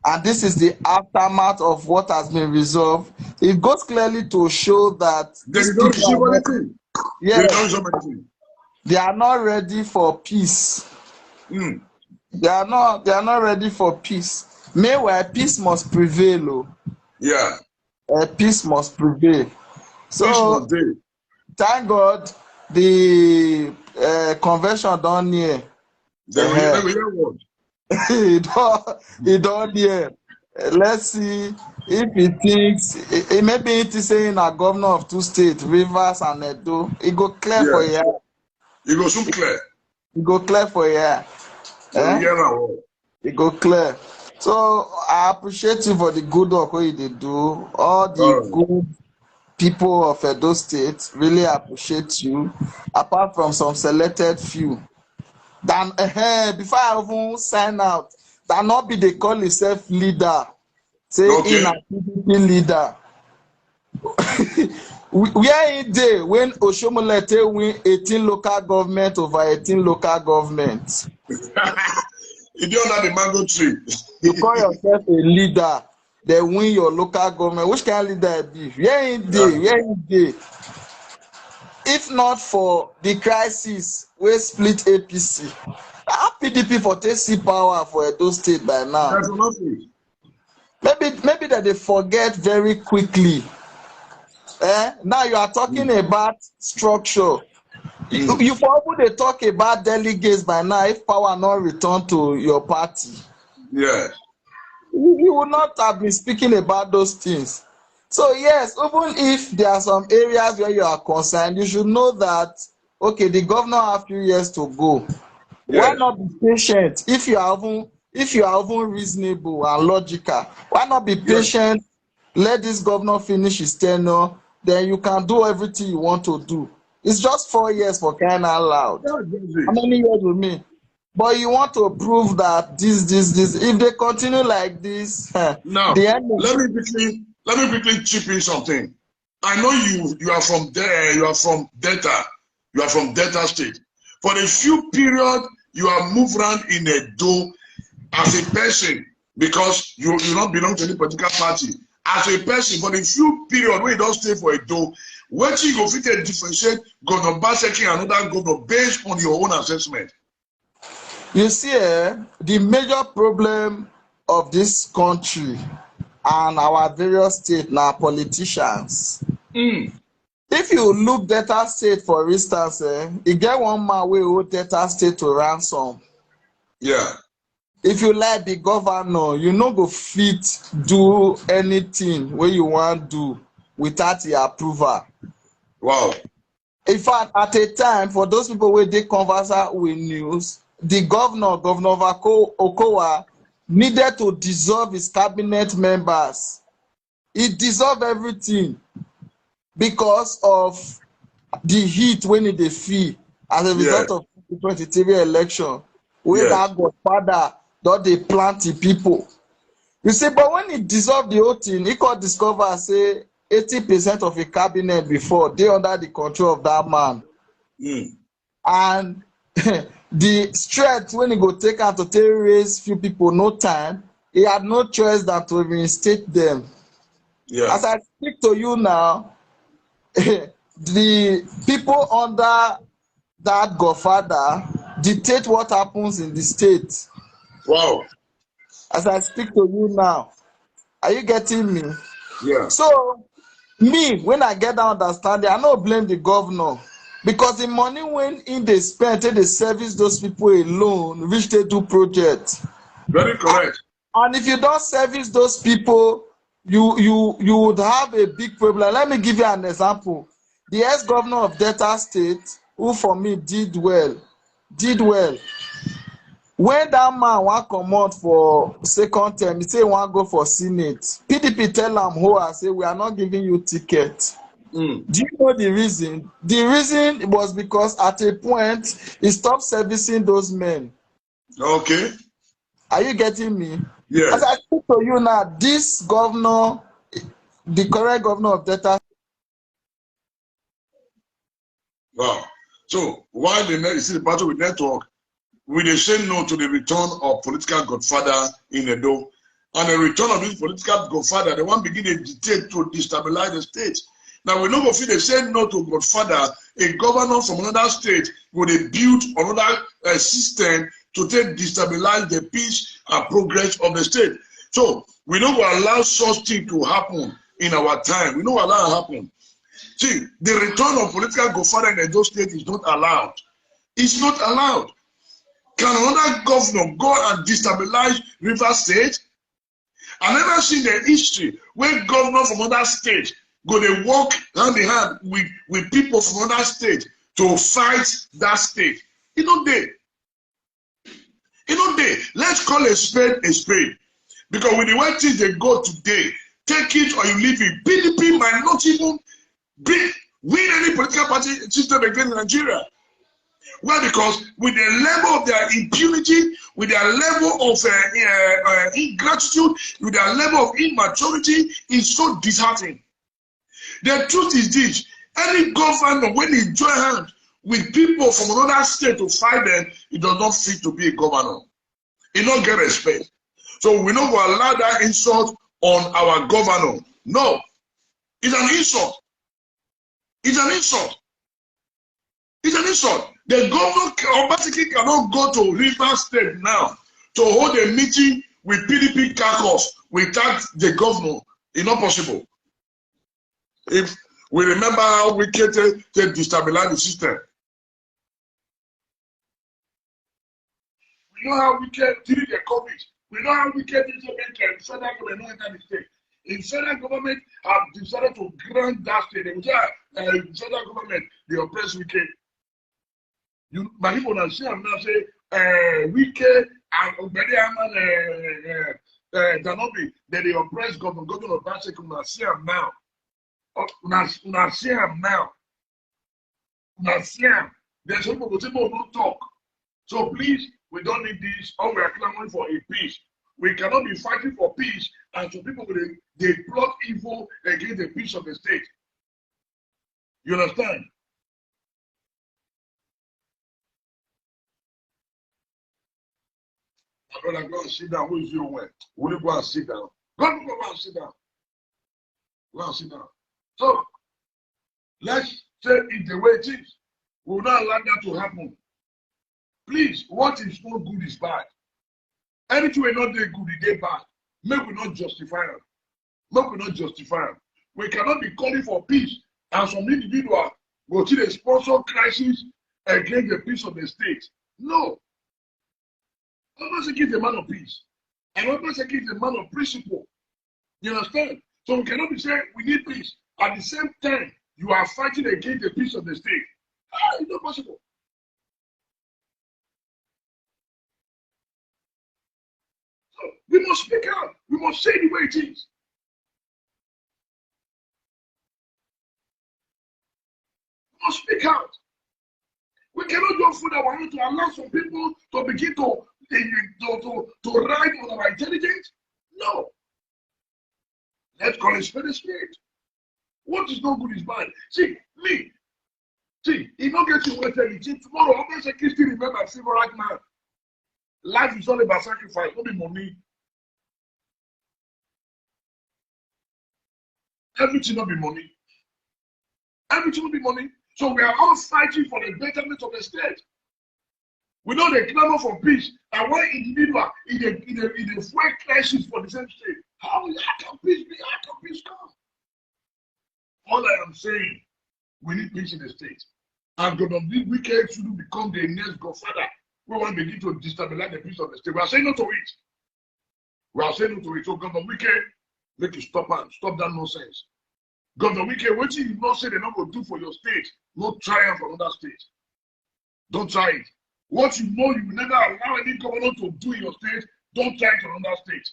Speaker 3: and this is the aftermath of what has been resolved, it goes clearly to show that these people they are not ready for peace. They are not ready for peace. Meanwhile, peace must prevail. Peace must prevail. So thank God the convention done near. It done near. Let's see if he thinks maybe it is saying a governor of 2 states, Rivers and Edo. It go clear for you.
Speaker 1: It go so clear.
Speaker 3: It go clear for you. It go clear. So I appreciate you for the good work you did do. All the good people of Edo State really appreciate you. Apart from some selected few. Then before I even sign out, that not be they call himself leader. Say in a PDP leader. Where in day when Oshiomhole win 18 local government over 18 local governments?
Speaker 1: You don't have the mango tree.
Speaker 3: You call yourself a leader, they win your local government. Which kind of leader be? Where in day? If not for the crisis, we split APC. How PDP for take power for Edo State by now? Maybe that they forget very quickly. Now you are talking about structure. You probably talk about delegates by now if power not return to your party.
Speaker 1: Yeah.
Speaker 3: You would not have been speaking about those things. So yes, even if there are some areas where you are concerned, you should know that okay, the governor has a few years to go. Yeah. Why not be patient? If you are even reasonable and logical, why not be patient? Yeah. Let this governor finish his tenure, then you can do everything you want to do. It's just 4 years for crying out loud. Yeah, how many years with me? But you want to prove that this. If they continue like this,
Speaker 1: now let me quickly chip in something. I know you are from there. You are from Delta. You are from Delta State. For a few period, you are moved around in Edo as a person because you don't belong to any political party. As a person, for a few period when you don't stay for Edo, what you go fit differentiate Governor Obaseki and another governor based on your own assessment?
Speaker 3: You see, the major problem of this country and our various states now politicians. If you look Delta State, for instance, you get one man wey hold Delta State to ransom.
Speaker 1: Yeah.
Speaker 3: If you like the governor, you no go fit do anything wey you want do without the approval.
Speaker 1: Wow.
Speaker 3: In fact, at a time, for those people where they converse with news, the governor Okowa, needed to dissolve his cabinet members. He dissolved everything because of the heat when they feel as a result of the 2023 election. Where that godfather don't they plant the people. You see, but when he dissolved the whole thing, he could discover, say, 80% of a cabinet before they under the control of that man. And the strength when he go take out to raise few people no time, he had no choice than to reinstate them. Yeah. As I speak to you now, the people under that godfather dictate what happens in the state.
Speaker 1: Wow.
Speaker 3: As I speak to you now, are you getting me?
Speaker 1: Yeah.
Speaker 3: So me, when I get that understanding, I don't blame the governor because the money when in they spend, they service those people alone, which they do projects.
Speaker 1: Very correct.
Speaker 3: And if you don't service those people, you would have a big problem. Let me give you an example. The ex-governor of Delta State, who for me did well. When that man wan comot for second term, he say he wan go for Senate. PDP tell am say we are not giving you ticket.
Speaker 1: Mm.
Speaker 3: Do you know the reason? The reason was because at a point he stopped servicing those men.
Speaker 1: Okay.
Speaker 3: Are you getting me?
Speaker 1: Yes.
Speaker 3: As I speak to you now, this governor, the current governor of Delta.
Speaker 1: Wow. So while you see the battle with network, we dey say no to the return of political godfather in Edo. And the return of this political godfather, the one begin to dictate to destabilize the state. Now we no go fit dey say no to godfather, a governor from another state go dey build another system to take destabilize the peace and progress of the state. So we no go allow such thing to happen in our time. We no go allow it happen. See, the return of political godfather in Edo state is not allowed. It's not allowed. Can another governor go and destabilize River State? I never seen the history where governor from other states go dey work hand in hand with people from other states to fight that state. You know they. Let's call a spade a spade. Because with the way things they go today, take it or you leave it. PDP might not even win any political party system again in Nigeria. Well, because with the level of their impunity, with their level of ingratitude, with their level of immaturity, it's so disheartening. The truth is this: any governor, when he join hands with people from another state to fight them, it does not fit to be a governor. He don't get respect. So we don't allow that insult on our governor. No, it's an insult. It's an insult. It's an insult. The governor Obaseki cannot go to River State now to hold a meeting with PDP caucus without the governor. It's not possible. If we remember how Wike destabilize the system. We know how Wike did the COVID. We know how Wike did the federal government not enter the state. If federal government have decided to grant that state, they will say, federal government, they oppress Wike. My people now say, Wike and Obedi Aman Danobi, they oppress government of Obaseki. Now see them now. Now see them now. Now see them. There's some people who don't talk. So please, we don't need this. All we are clamoring for a peace. We cannot be fighting for peace, and so people they plot evil against the peace of the state. You understand? My brother, go and sit down. Who is your way? Will you go and sit down? Go and sit down. Go and sit down. So let's say it the way it is. We will not allow that to happen. Please, what is not good is bad. Anything we not do good, it is bad. Make we not justify them. Make we not justify them. We cannot be calling for peace, and some individual go to the sponsor crisis against the peace of the state. No. Obaseki is a man of peace. And Obaseki is a man of principle. You understand? So we cannot be saying we need peace. At the same time, you are fighting against the peace of the state. It's not possible. So we must speak out. We must say the way it is. We must speak out. We cannot just put our hand to allow some people to begin to ride on our intelligence. No. Let's call it spade a spade. What is not good is bad. See, if not get you waited, tomorrow, Obaseki still remember a civil right man. Life is all about sacrifice, not the money. Everything not be money. Everything will be money. So we are all fighting for the betterment of the state. We know they clamor for peace, and one individual in a fuel crisis for the same state. How can peace be? How can peace come? All I am saying, we need peace in the state. And God of this wicked shouldn't become the next godfather. We want to begin to destabilize the peace of the state. We are saying no to it. We are saying to it. So Governor Wike, make you stop that nonsense. Governor Wike, what you not say they're not going to do for your state, no try it for another state. Don't try it. What you know you will never allow any governor to do in your state, don't try it on another state.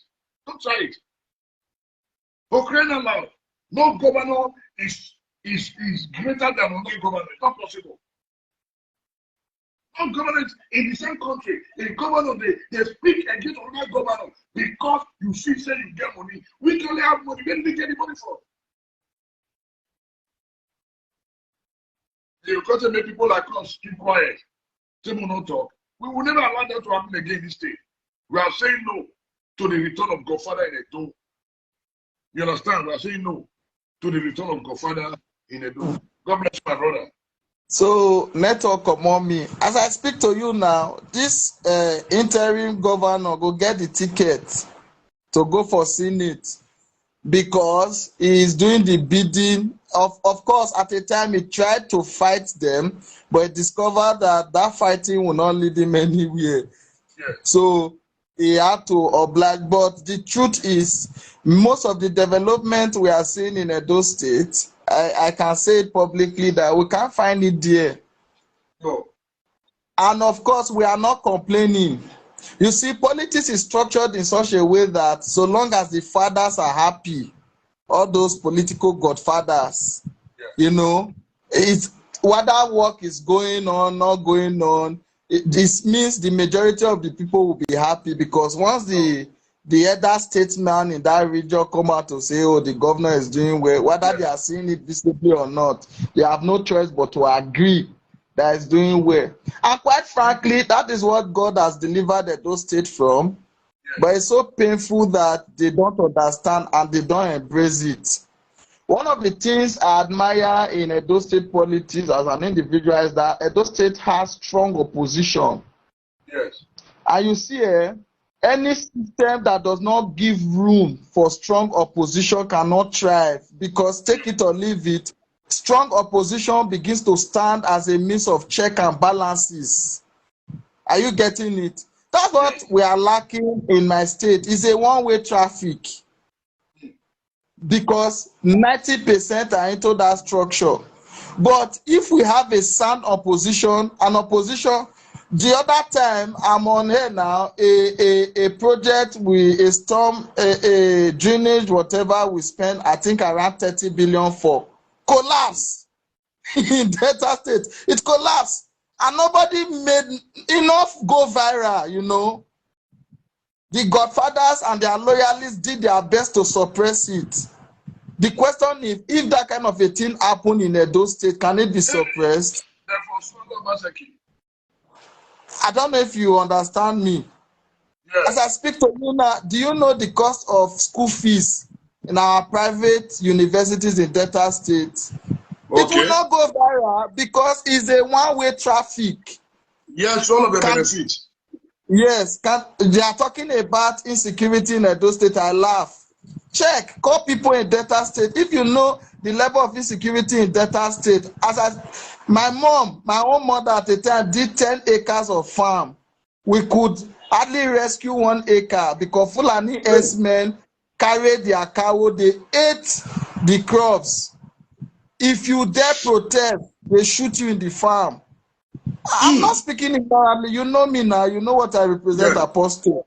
Speaker 1: Don't try it. For crying out loud, no governor is greater than another governor. It's not possible. No governor in the same country, a governor, they speak against another governor because you see say you get money. We can only have money. Where did we get the money from? You got to make people like us keep quiet. Say we not talk. We will never allow that to happen again in this state. We are saying no to the return of Godfather in Edo. You understand? We are saying no to the return of Godfather in Edo. God bless you, my brother.
Speaker 3: So network among me. As I speak to you now, this interim governor go get the ticket to go for Senate because he is doing the bidding of course, at a time he tried to fight them, but he discovered that fighting will not lead him anywhere.
Speaker 1: Yes.
Speaker 3: So he had to oblige. But the truth is, most of the development we are seeing in Edo State, I can say it publicly that we can't find it there.
Speaker 1: No.
Speaker 3: And of course, we are not complaining. You see, politics is structured in such a way that so long as the fathers are happy, all those political godfathers, you know, whether work is going on, not going on, this means the majority of the people will be happy because once the other statesman in that region come out to say, oh, the governor is doing well, whether they are seeing it visibly or not, they have no choice but to agree that it's doing well. And quite frankly, that is what God has delivered Edo State from. But it's so painful that they don't understand and they don't embrace it. One of the things I admire in Edo State politics as an individual is that Edo State has strong opposition.
Speaker 1: Yes.
Speaker 3: And you see, any system that does not give room for strong opposition cannot thrive because take it or leave it, strong opposition begins to stand as a means of check and balances. Are you getting it? That's what we are lacking in my state. It's a one-way traffic because 90% are into that structure. But if we have a sound opposition, the other time I'm on here now, a project with a storm, a drainage, whatever we spend, I think around 30 billion for, collapse in Delta State. It collapsed. And nobody made enough go viral, you know. The godfathers and their loyalists did their best to suppress it. The question is, if that kind of a thing happened in Edo State, can it be suppressed? I don't know if you understand me.
Speaker 1: Yes.
Speaker 3: As I speak to you now, do you know the cost of school fees in our private universities in Delta State?
Speaker 1: Okay.
Speaker 3: It will not go viral because it's a one-way traffic.
Speaker 1: Yes, all of the benefits.
Speaker 3: Yes, they are talking about insecurity in Edo State. I laugh. Check, call people in Delta State. If you know the level of insecurity in Delta State, my own mother at the time did 10 acres of farm. We could hardly rescue 1 acre because Fulani S-men carried their cow, they ate the crops. If you dare protest, they shoot you in the farm. I'm not speaking ignorantly. You know me now. You know what I represent, Apostle.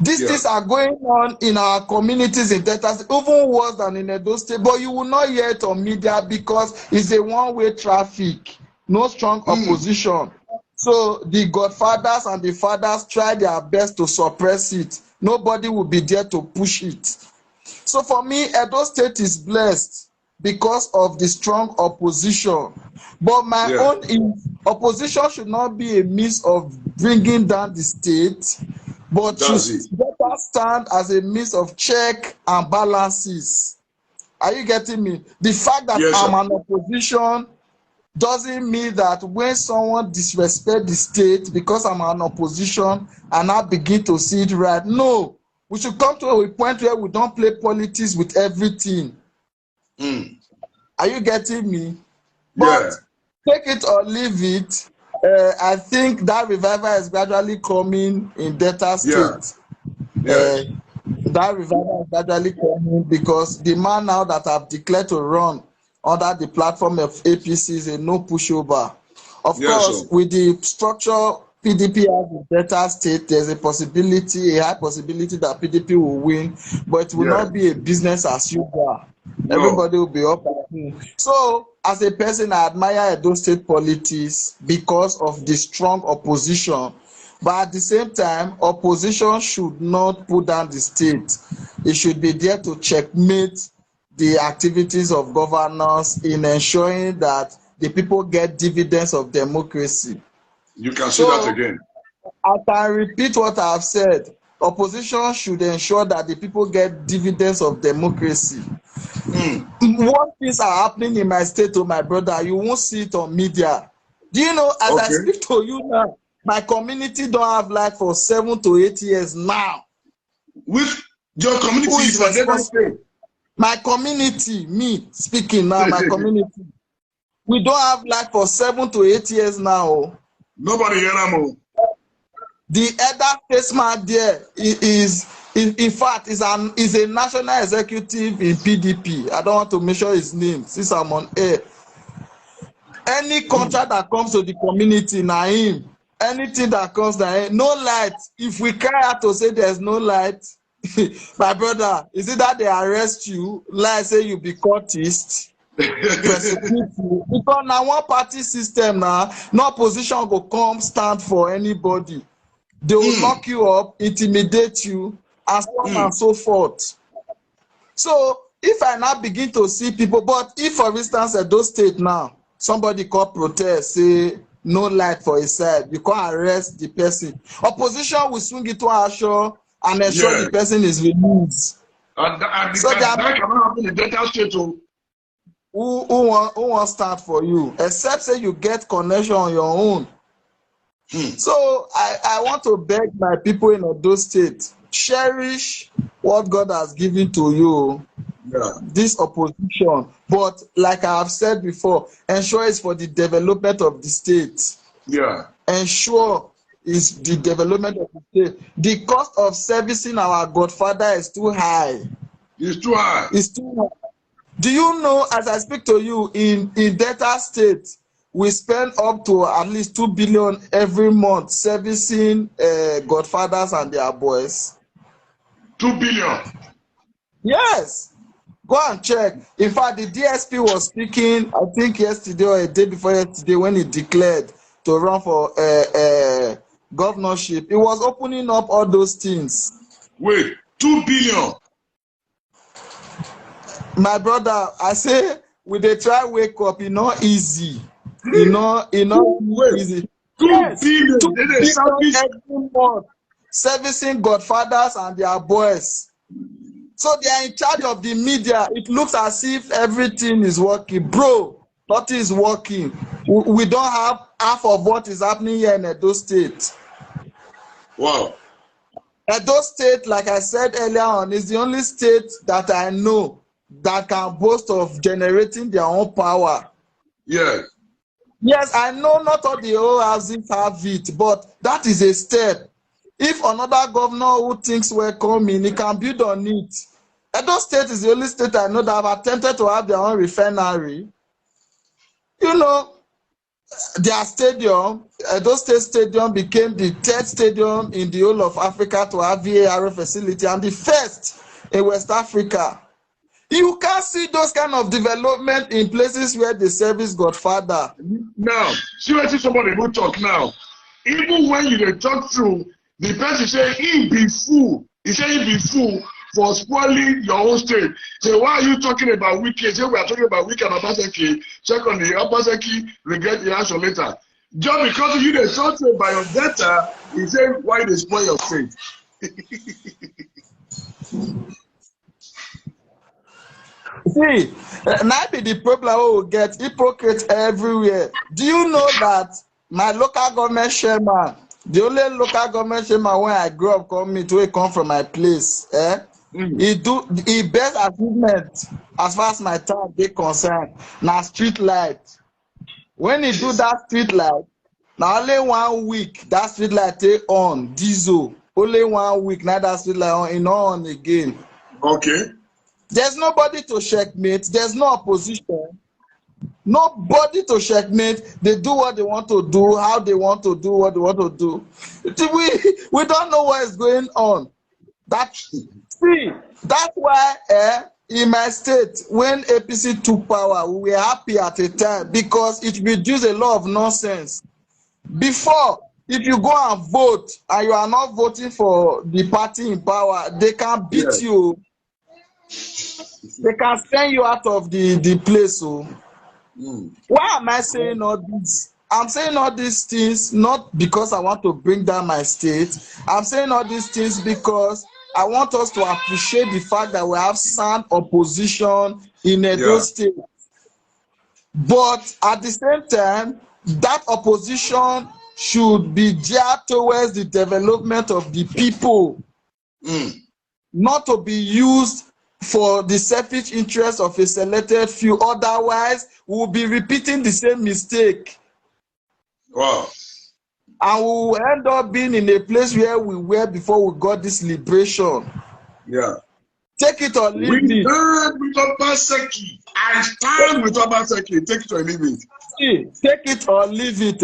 Speaker 3: These things are going on in our communities in Delta State, even worse than in Edo State. But you will not hear it on media because it's a one-way traffic. No strong opposition. So the godfathers and the fathers try their best to suppress it. Nobody will be there to push it. So for me, Edo State is blessed because of the strong opposition. But my own is opposition should not be a means of bringing down the state, but should better stand as a means of check and balances. Are you getting me? The fact that I'm an opposition doesn't mean that when someone disrespects the state because I'm an opposition and I begin to see it right. No, we should come to a point where we don't play politics with everything. Are you getting me? But take it or leave it. I think that revival is gradually coming in Delta State. That revival is gradually coming because the man now that have declared to run under the platform of APC is a no pushover. Of
Speaker 1: Yes,
Speaker 3: course,
Speaker 1: sir.
Speaker 3: with the structure PDP has in Delta State, there's a possibility, a high possibility that PDP will win, but it will
Speaker 1: Yeah.
Speaker 3: not be a business as usual.
Speaker 1: No.
Speaker 3: Everybody will be up at him. So, as a person, I admire Edo State politics because of the strong opposition. But at the same time, opposition should not put down the state. It should be there to checkmate the activities of governors in ensuring that the people get dividends of democracy.
Speaker 1: You can see that
Speaker 3: So
Speaker 1: again.
Speaker 3: I can repeat what I have said. Opposition should ensure that the people get dividends of democracy. What things are happening in my state, oh my brother, you won't see it on media. Do you know, as I
Speaker 1: Okay.
Speaker 3: speak to you now, my community don't have light for 7 to 8 years now.
Speaker 1: Which your community
Speaker 3: Who is
Speaker 1: is for Delta
Speaker 3: responsible?
Speaker 1: State?
Speaker 3: My community, me speaking now, my community. We don't have light for 7 to 8 years now. Oh.
Speaker 1: Nobody hear them.
Speaker 3: The elder statesman there is in fact is a national executive in PDP. I don't want to mention his name since I'm on air. Any contract that comes to the community, na him. Anything that comes, na him. No light. If we cry out to say there's no light, my brother, is it that they arrest you, like say you be cultist, persecute you? Because na one party system now, no opposition go come stand for anybody. They will lock you up, intimidate you, and so on and so forth. So if I now begin to see people, but if for instance Edo State now, somebody call protest, say no light for his side, you can't arrest the person. Opposition will swing it to our shore and ensure the person is released.
Speaker 1: And
Speaker 3: So
Speaker 1: that cannot happen in Delta State.
Speaker 3: who won't stand for you? Except say you get connection on your own. So I want to beg my people in Edo State, cherish what God has given to you.
Speaker 1: Yeah.
Speaker 3: This opposition, but like I have said before, ensure it's for the development of the state.
Speaker 1: Yeah.
Speaker 3: Ensure is the development of the state. The cost of servicing our godfather is too high.
Speaker 1: It's too high.
Speaker 3: It's too high. Do you know, as I speak to you, in Delta State, we spend up to at least 2 billion every month servicing godfathers and their boys.
Speaker 1: 2 billion.
Speaker 3: Yes. Go and check. In fact, the DSP was speaking, I think yesterday or a day before yesterday, when he declared to run for governorship. He was opening up all those things.
Speaker 1: Wait, 2 billion.
Speaker 3: My brother, I say, we dey try wake up, e no easy. E no easy.
Speaker 1: 2
Speaker 3: Yes,
Speaker 1: billion.
Speaker 3: 2
Speaker 1: They
Speaker 3: billion
Speaker 1: service.
Speaker 3: every month servicing godfathers and their boys. So they are in charge of the media. It looks as if everything is working. Bro, nothing is working. We don't have half of what is happening here in Edo State.
Speaker 1: Wow.
Speaker 3: Edo State, like I said earlier on, is the only state that I know that can boast of generating their own power.
Speaker 1: Yes.
Speaker 3: Yes, I know not all the old houses have it, but that is a step. If another governor who thinks we're coming, he can build on it. Edo State is the only state I know that have attempted to have their own refinery. You know, their stadium, Edo State Stadium, became the 3rd stadium in the whole of Africa to have VAR facility and the first in West Africa. You can't see those kind of development in places where they service Godfather.
Speaker 1: Now, see what somebody will talk now. Even when you dey talk through, the person say he be fool. He say he be fool for spoiling your own state. Say, why are you talking about Wike? Say, we are talking about Wike and Obaseki. Secondly, Obaseki regret the answer later. Just because you dey talk by your data, he say, why they spoil your state?
Speaker 3: See, now be the problem we will get hypocrites everywhere. Do you know that my local government chairman, the only local government chairman when I grew up come meet, wey come from my place, he best achievement as far as my town dey concerned na street light. When he do that street light, na only 1 week that street light take on diesel. only 1 week, now that's still like in on again.
Speaker 1: Okay.
Speaker 3: There's nobody to checkmate, there's no opposition. Nobody to checkmate. They do what they want to do, how they want to do what they want to do. We don't know what is going on. That's why in my state, when APC took power, we were happy at the time because it reduced a lot of nonsense. Before, if you go and vote and you are not voting for the party in power, they can beat you. They can send you out of the place. So. Why am I saying all this? I'm saying all these things not because I want to bring down my state. I'm saying all these things because I want us to appreciate the fact that we have sound opposition in Edo State. But at the same time, that opposition should be geared towards the development of the people, not to be used for the selfish interest of a selected few. Otherwise, we will be repeating the same mistake.
Speaker 1: Wow.
Speaker 3: And we will end up being in a place where we were before we got this liberation.
Speaker 1: Yeah.
Speaker 3: Take it or leave it.
Speaker 1: We stand with Obaseki. I stand with Obaseki. Take it or leave it.
Speaker 3: See, take it or leave it.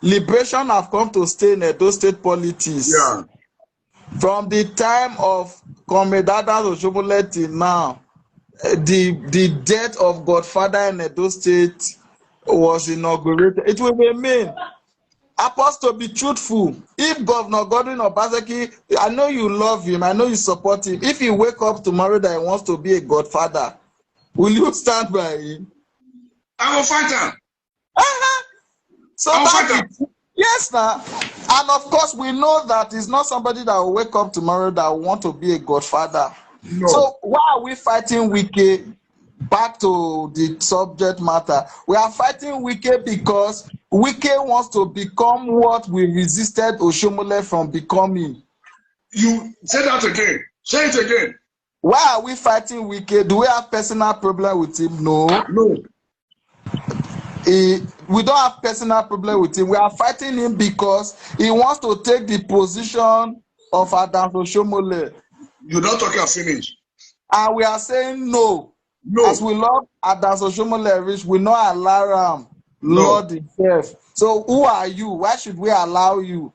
Speaker 3: Liberation have come to stay in Edo State politics.
Speaker 1: Yeah.
Speaker 3: From the time of Comrade Oshiomhole till now, the death of Godfather in Edo State was inaugurated. It will remain. Apostle, be truthful. If Governor Godwin Obaseki, I know you love him, I know you support him. If he wake up tomorrow that he wants to be a godfather, will you stand by him?
Speaker 1: I will fight him.
Speaker 3: So that yes, now. And of course, we know that it's not somebody that will wake up tomorrow that will want to be a godfather. No. So why are we fighting Wike? Back to the subject matter. We are fighting Wike because Wike wants to become what we resisted Oshiomhole from becoming.
Speaker 1: You say that again. Say it again.
Speaker 3: Why are we fighting Wike? Do we have personal problem with him? No.
Speaker 1: No.
Speaker 3: We don't have personal problem with him. We are fighting him because he wants to take the position of Adams Oshiomhole.
Speaker 1: You don't talk and finish.
Speaker 3: And we are saying no. No. As we love Adams Oshiomhole, we not allow him. Lord himself. So who are you? Why should we allow you?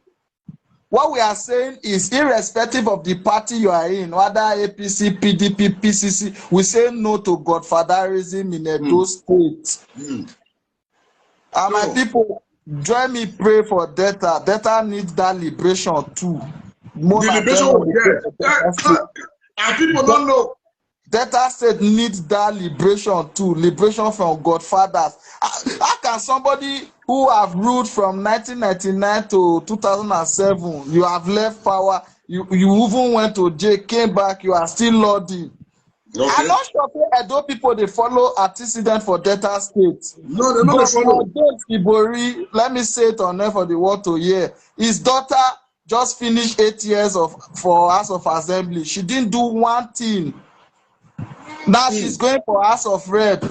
Speaker 3: What we are saying is, irrespective of the party you are in, whether APC, PDP, PCC, we say no to godfatherism in Edo State. And my people, join me pray for Delta. Delta needs that liberation too.
Speaker 1: The liberation, yes. And people don't know.
Speaker 3: Delta State needs that liberation too. Liberation from godfathers. How can somebody who have ruled from 1999 to 2007, you have left power, you even went to jail, came back, you are still lording? Okay. I'm not sure if Edo people they follow antecedent for Delta State.
Speaker 1: No, they don't follow.
Speaker 3: Ibori, let me say it on there for the world to hear. His daughter just finished 8 years for House of Assembly. She didn't do one thing. Now she's going for House of Rep.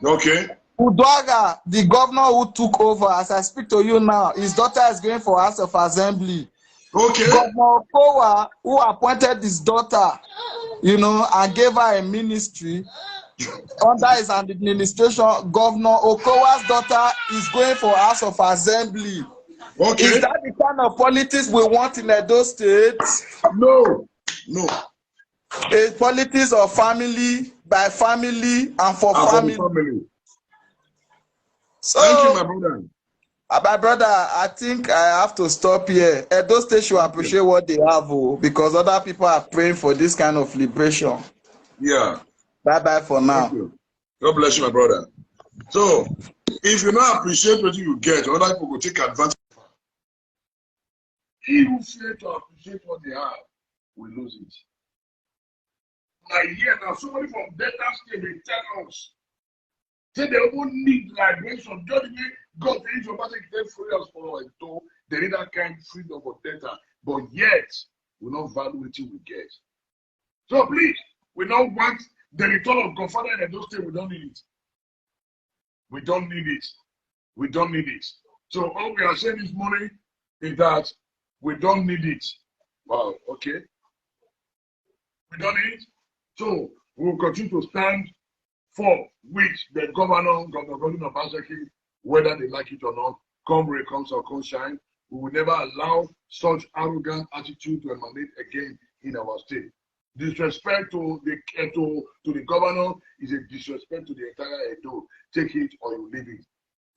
Speaker 1: Okay.
Speaker 3: Udoaga, the governor who took over, as I speak to you now, his daughter is going for House of Assembly.
Speaker 1: Okay.
Speaker 3: Governor Okowa, who appointed his daughter, and gave her a ministry under his administration, Governor Okowa's daughter is going for House of Assembly. Okay. Is that the kind of politics we want in Edo State?
Speaker 1: No.
Speaker 3: A politics of family by family and for family. So,
Speaker 1: thank you, my brother.
Speaker 3: My brother, I think I have to stop here. Edo State should appreciate what they have, because other people are praying for this kind of liberation.
Speaker 1: Yeah.
Speaker 3: Bye-bye for now.
Speaker 1: Thank you. God bless you, my brother. So, if you not appreciate what you get, other people will take advantage. He who fails to appreciate what they have will lose it. Now, somebody from Delta State will tell us, say they won't need liberation. Just the way God is about to get freedom for us, so they need that kind of freedom for Delta, but yet we don't value what we get. So please, we don't want the return of Godfather in Edo State. We don't need it. We don't need it. We don't need it. So all we are saying this morning is that we don't need it. Wow, okay. We done it. So we will continue to stand for which the Governor Obaseki, whether they like it or not, come rain, comes or come shine, we will never allow such arrogant attitude to emanate again in our state. Disrespect to the governor is a disrespect to the entire Edo. Take it or you leave it.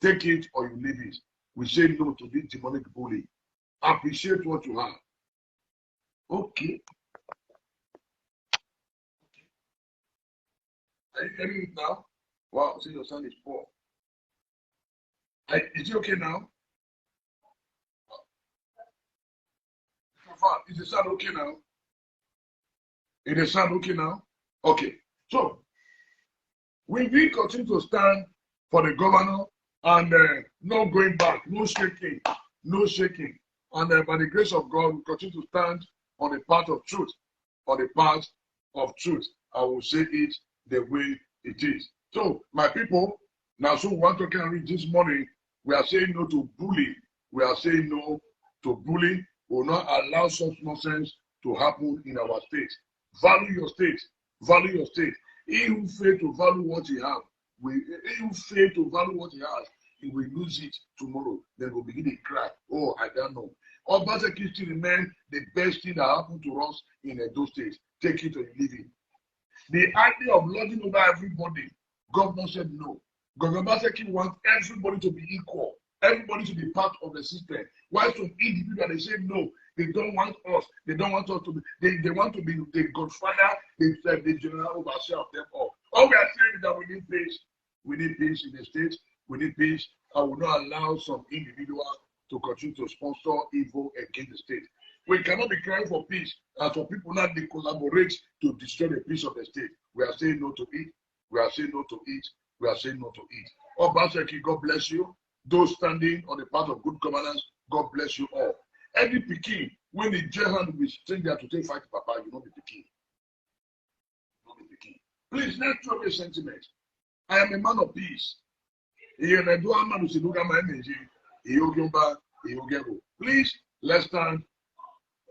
Speaker 1: Take it or you leave it. We say no to this demonic bully. Appreciate what you have. Okay. Are you hearing it now? Wow, see your sound is poor. Is it okay now? Is the sound okay now? Is the sound okay now? Okay. So we will continue to stand for the governor and no going back, no shaking, no shaking. And by the grace of God, we continue to stand on the path of truth, on the path of truth. I will say it the way it is. So, my people, now so we want to read this morning, we are saying no to bullying. We are saying no to bullying. We will not allow such nonsense to happen in our state. Value your state. Value your state. He who fails to value what he has, he who fails to value what he has, he will lose it tomorrow. Then we'll begin to cry. Oh, I don't know. Obaseki still remain the best thing that happened to us in Edo State. Take it or you leave it. The idea of lording over everybody, governor said no. Governor Obaseki wants everybody to be equal, everybody to be part of the system. Why some individuals they say no, they don't want us, they don't want us to be, they want to be the godfather, the general overseer of them all. All we are saying is that we need peace. We need peace in the state. We need peace. I will not allow some individual to continue to sponsor evil against the state. We cannot be crying for peace and for people not they collaborate to destroy the peace of the state. We are saying no to it. We are saying no to it. We are saying no to it. Obaseki, God bless you. Those standing on the path of good governance, God bless you all. Any pikin, when the jail hand will stay there to take fight Papa, you know the pikin. You know the pikin. Please, let's throw away sentiment. I am a man of peace. Please, let's stand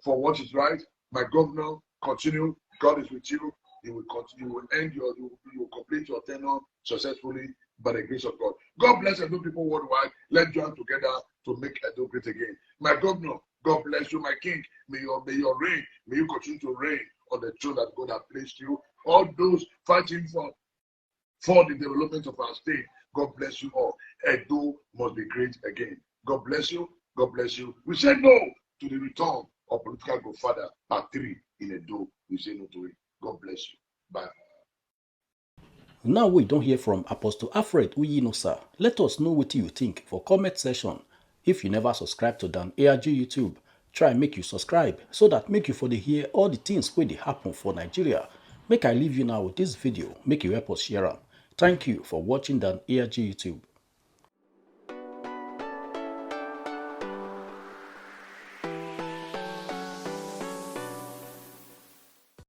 Speaker 1: for what is right. My governor, continue. God is with you. You will continue. You will end you will complete your tenure successfully by the grace of God. God bless Edo people worldwide. Let's join together to make Edo great again. My governor, God bless you. My king, may your reign, may you continue to reign on the throne that God has placed you. All those fighting for the development of our state, God bless you all. Edo must be great again. God bless you. God bless you. We say no to the return of political godfather part 3 in Edo. We say no to it. God bless you. Bye.
Speaker 2: Now we don't hear from Apostle Alfred Uyinosa. Let us know what you think for comment section. If you never subscribe to Dan ARG YouTube, try make you subscribe so that make you for the hear all the things where they happen for Nigeria. Make I leave you now with this video. Make you help us share them. Thank you for watching Dan ARG YouTube.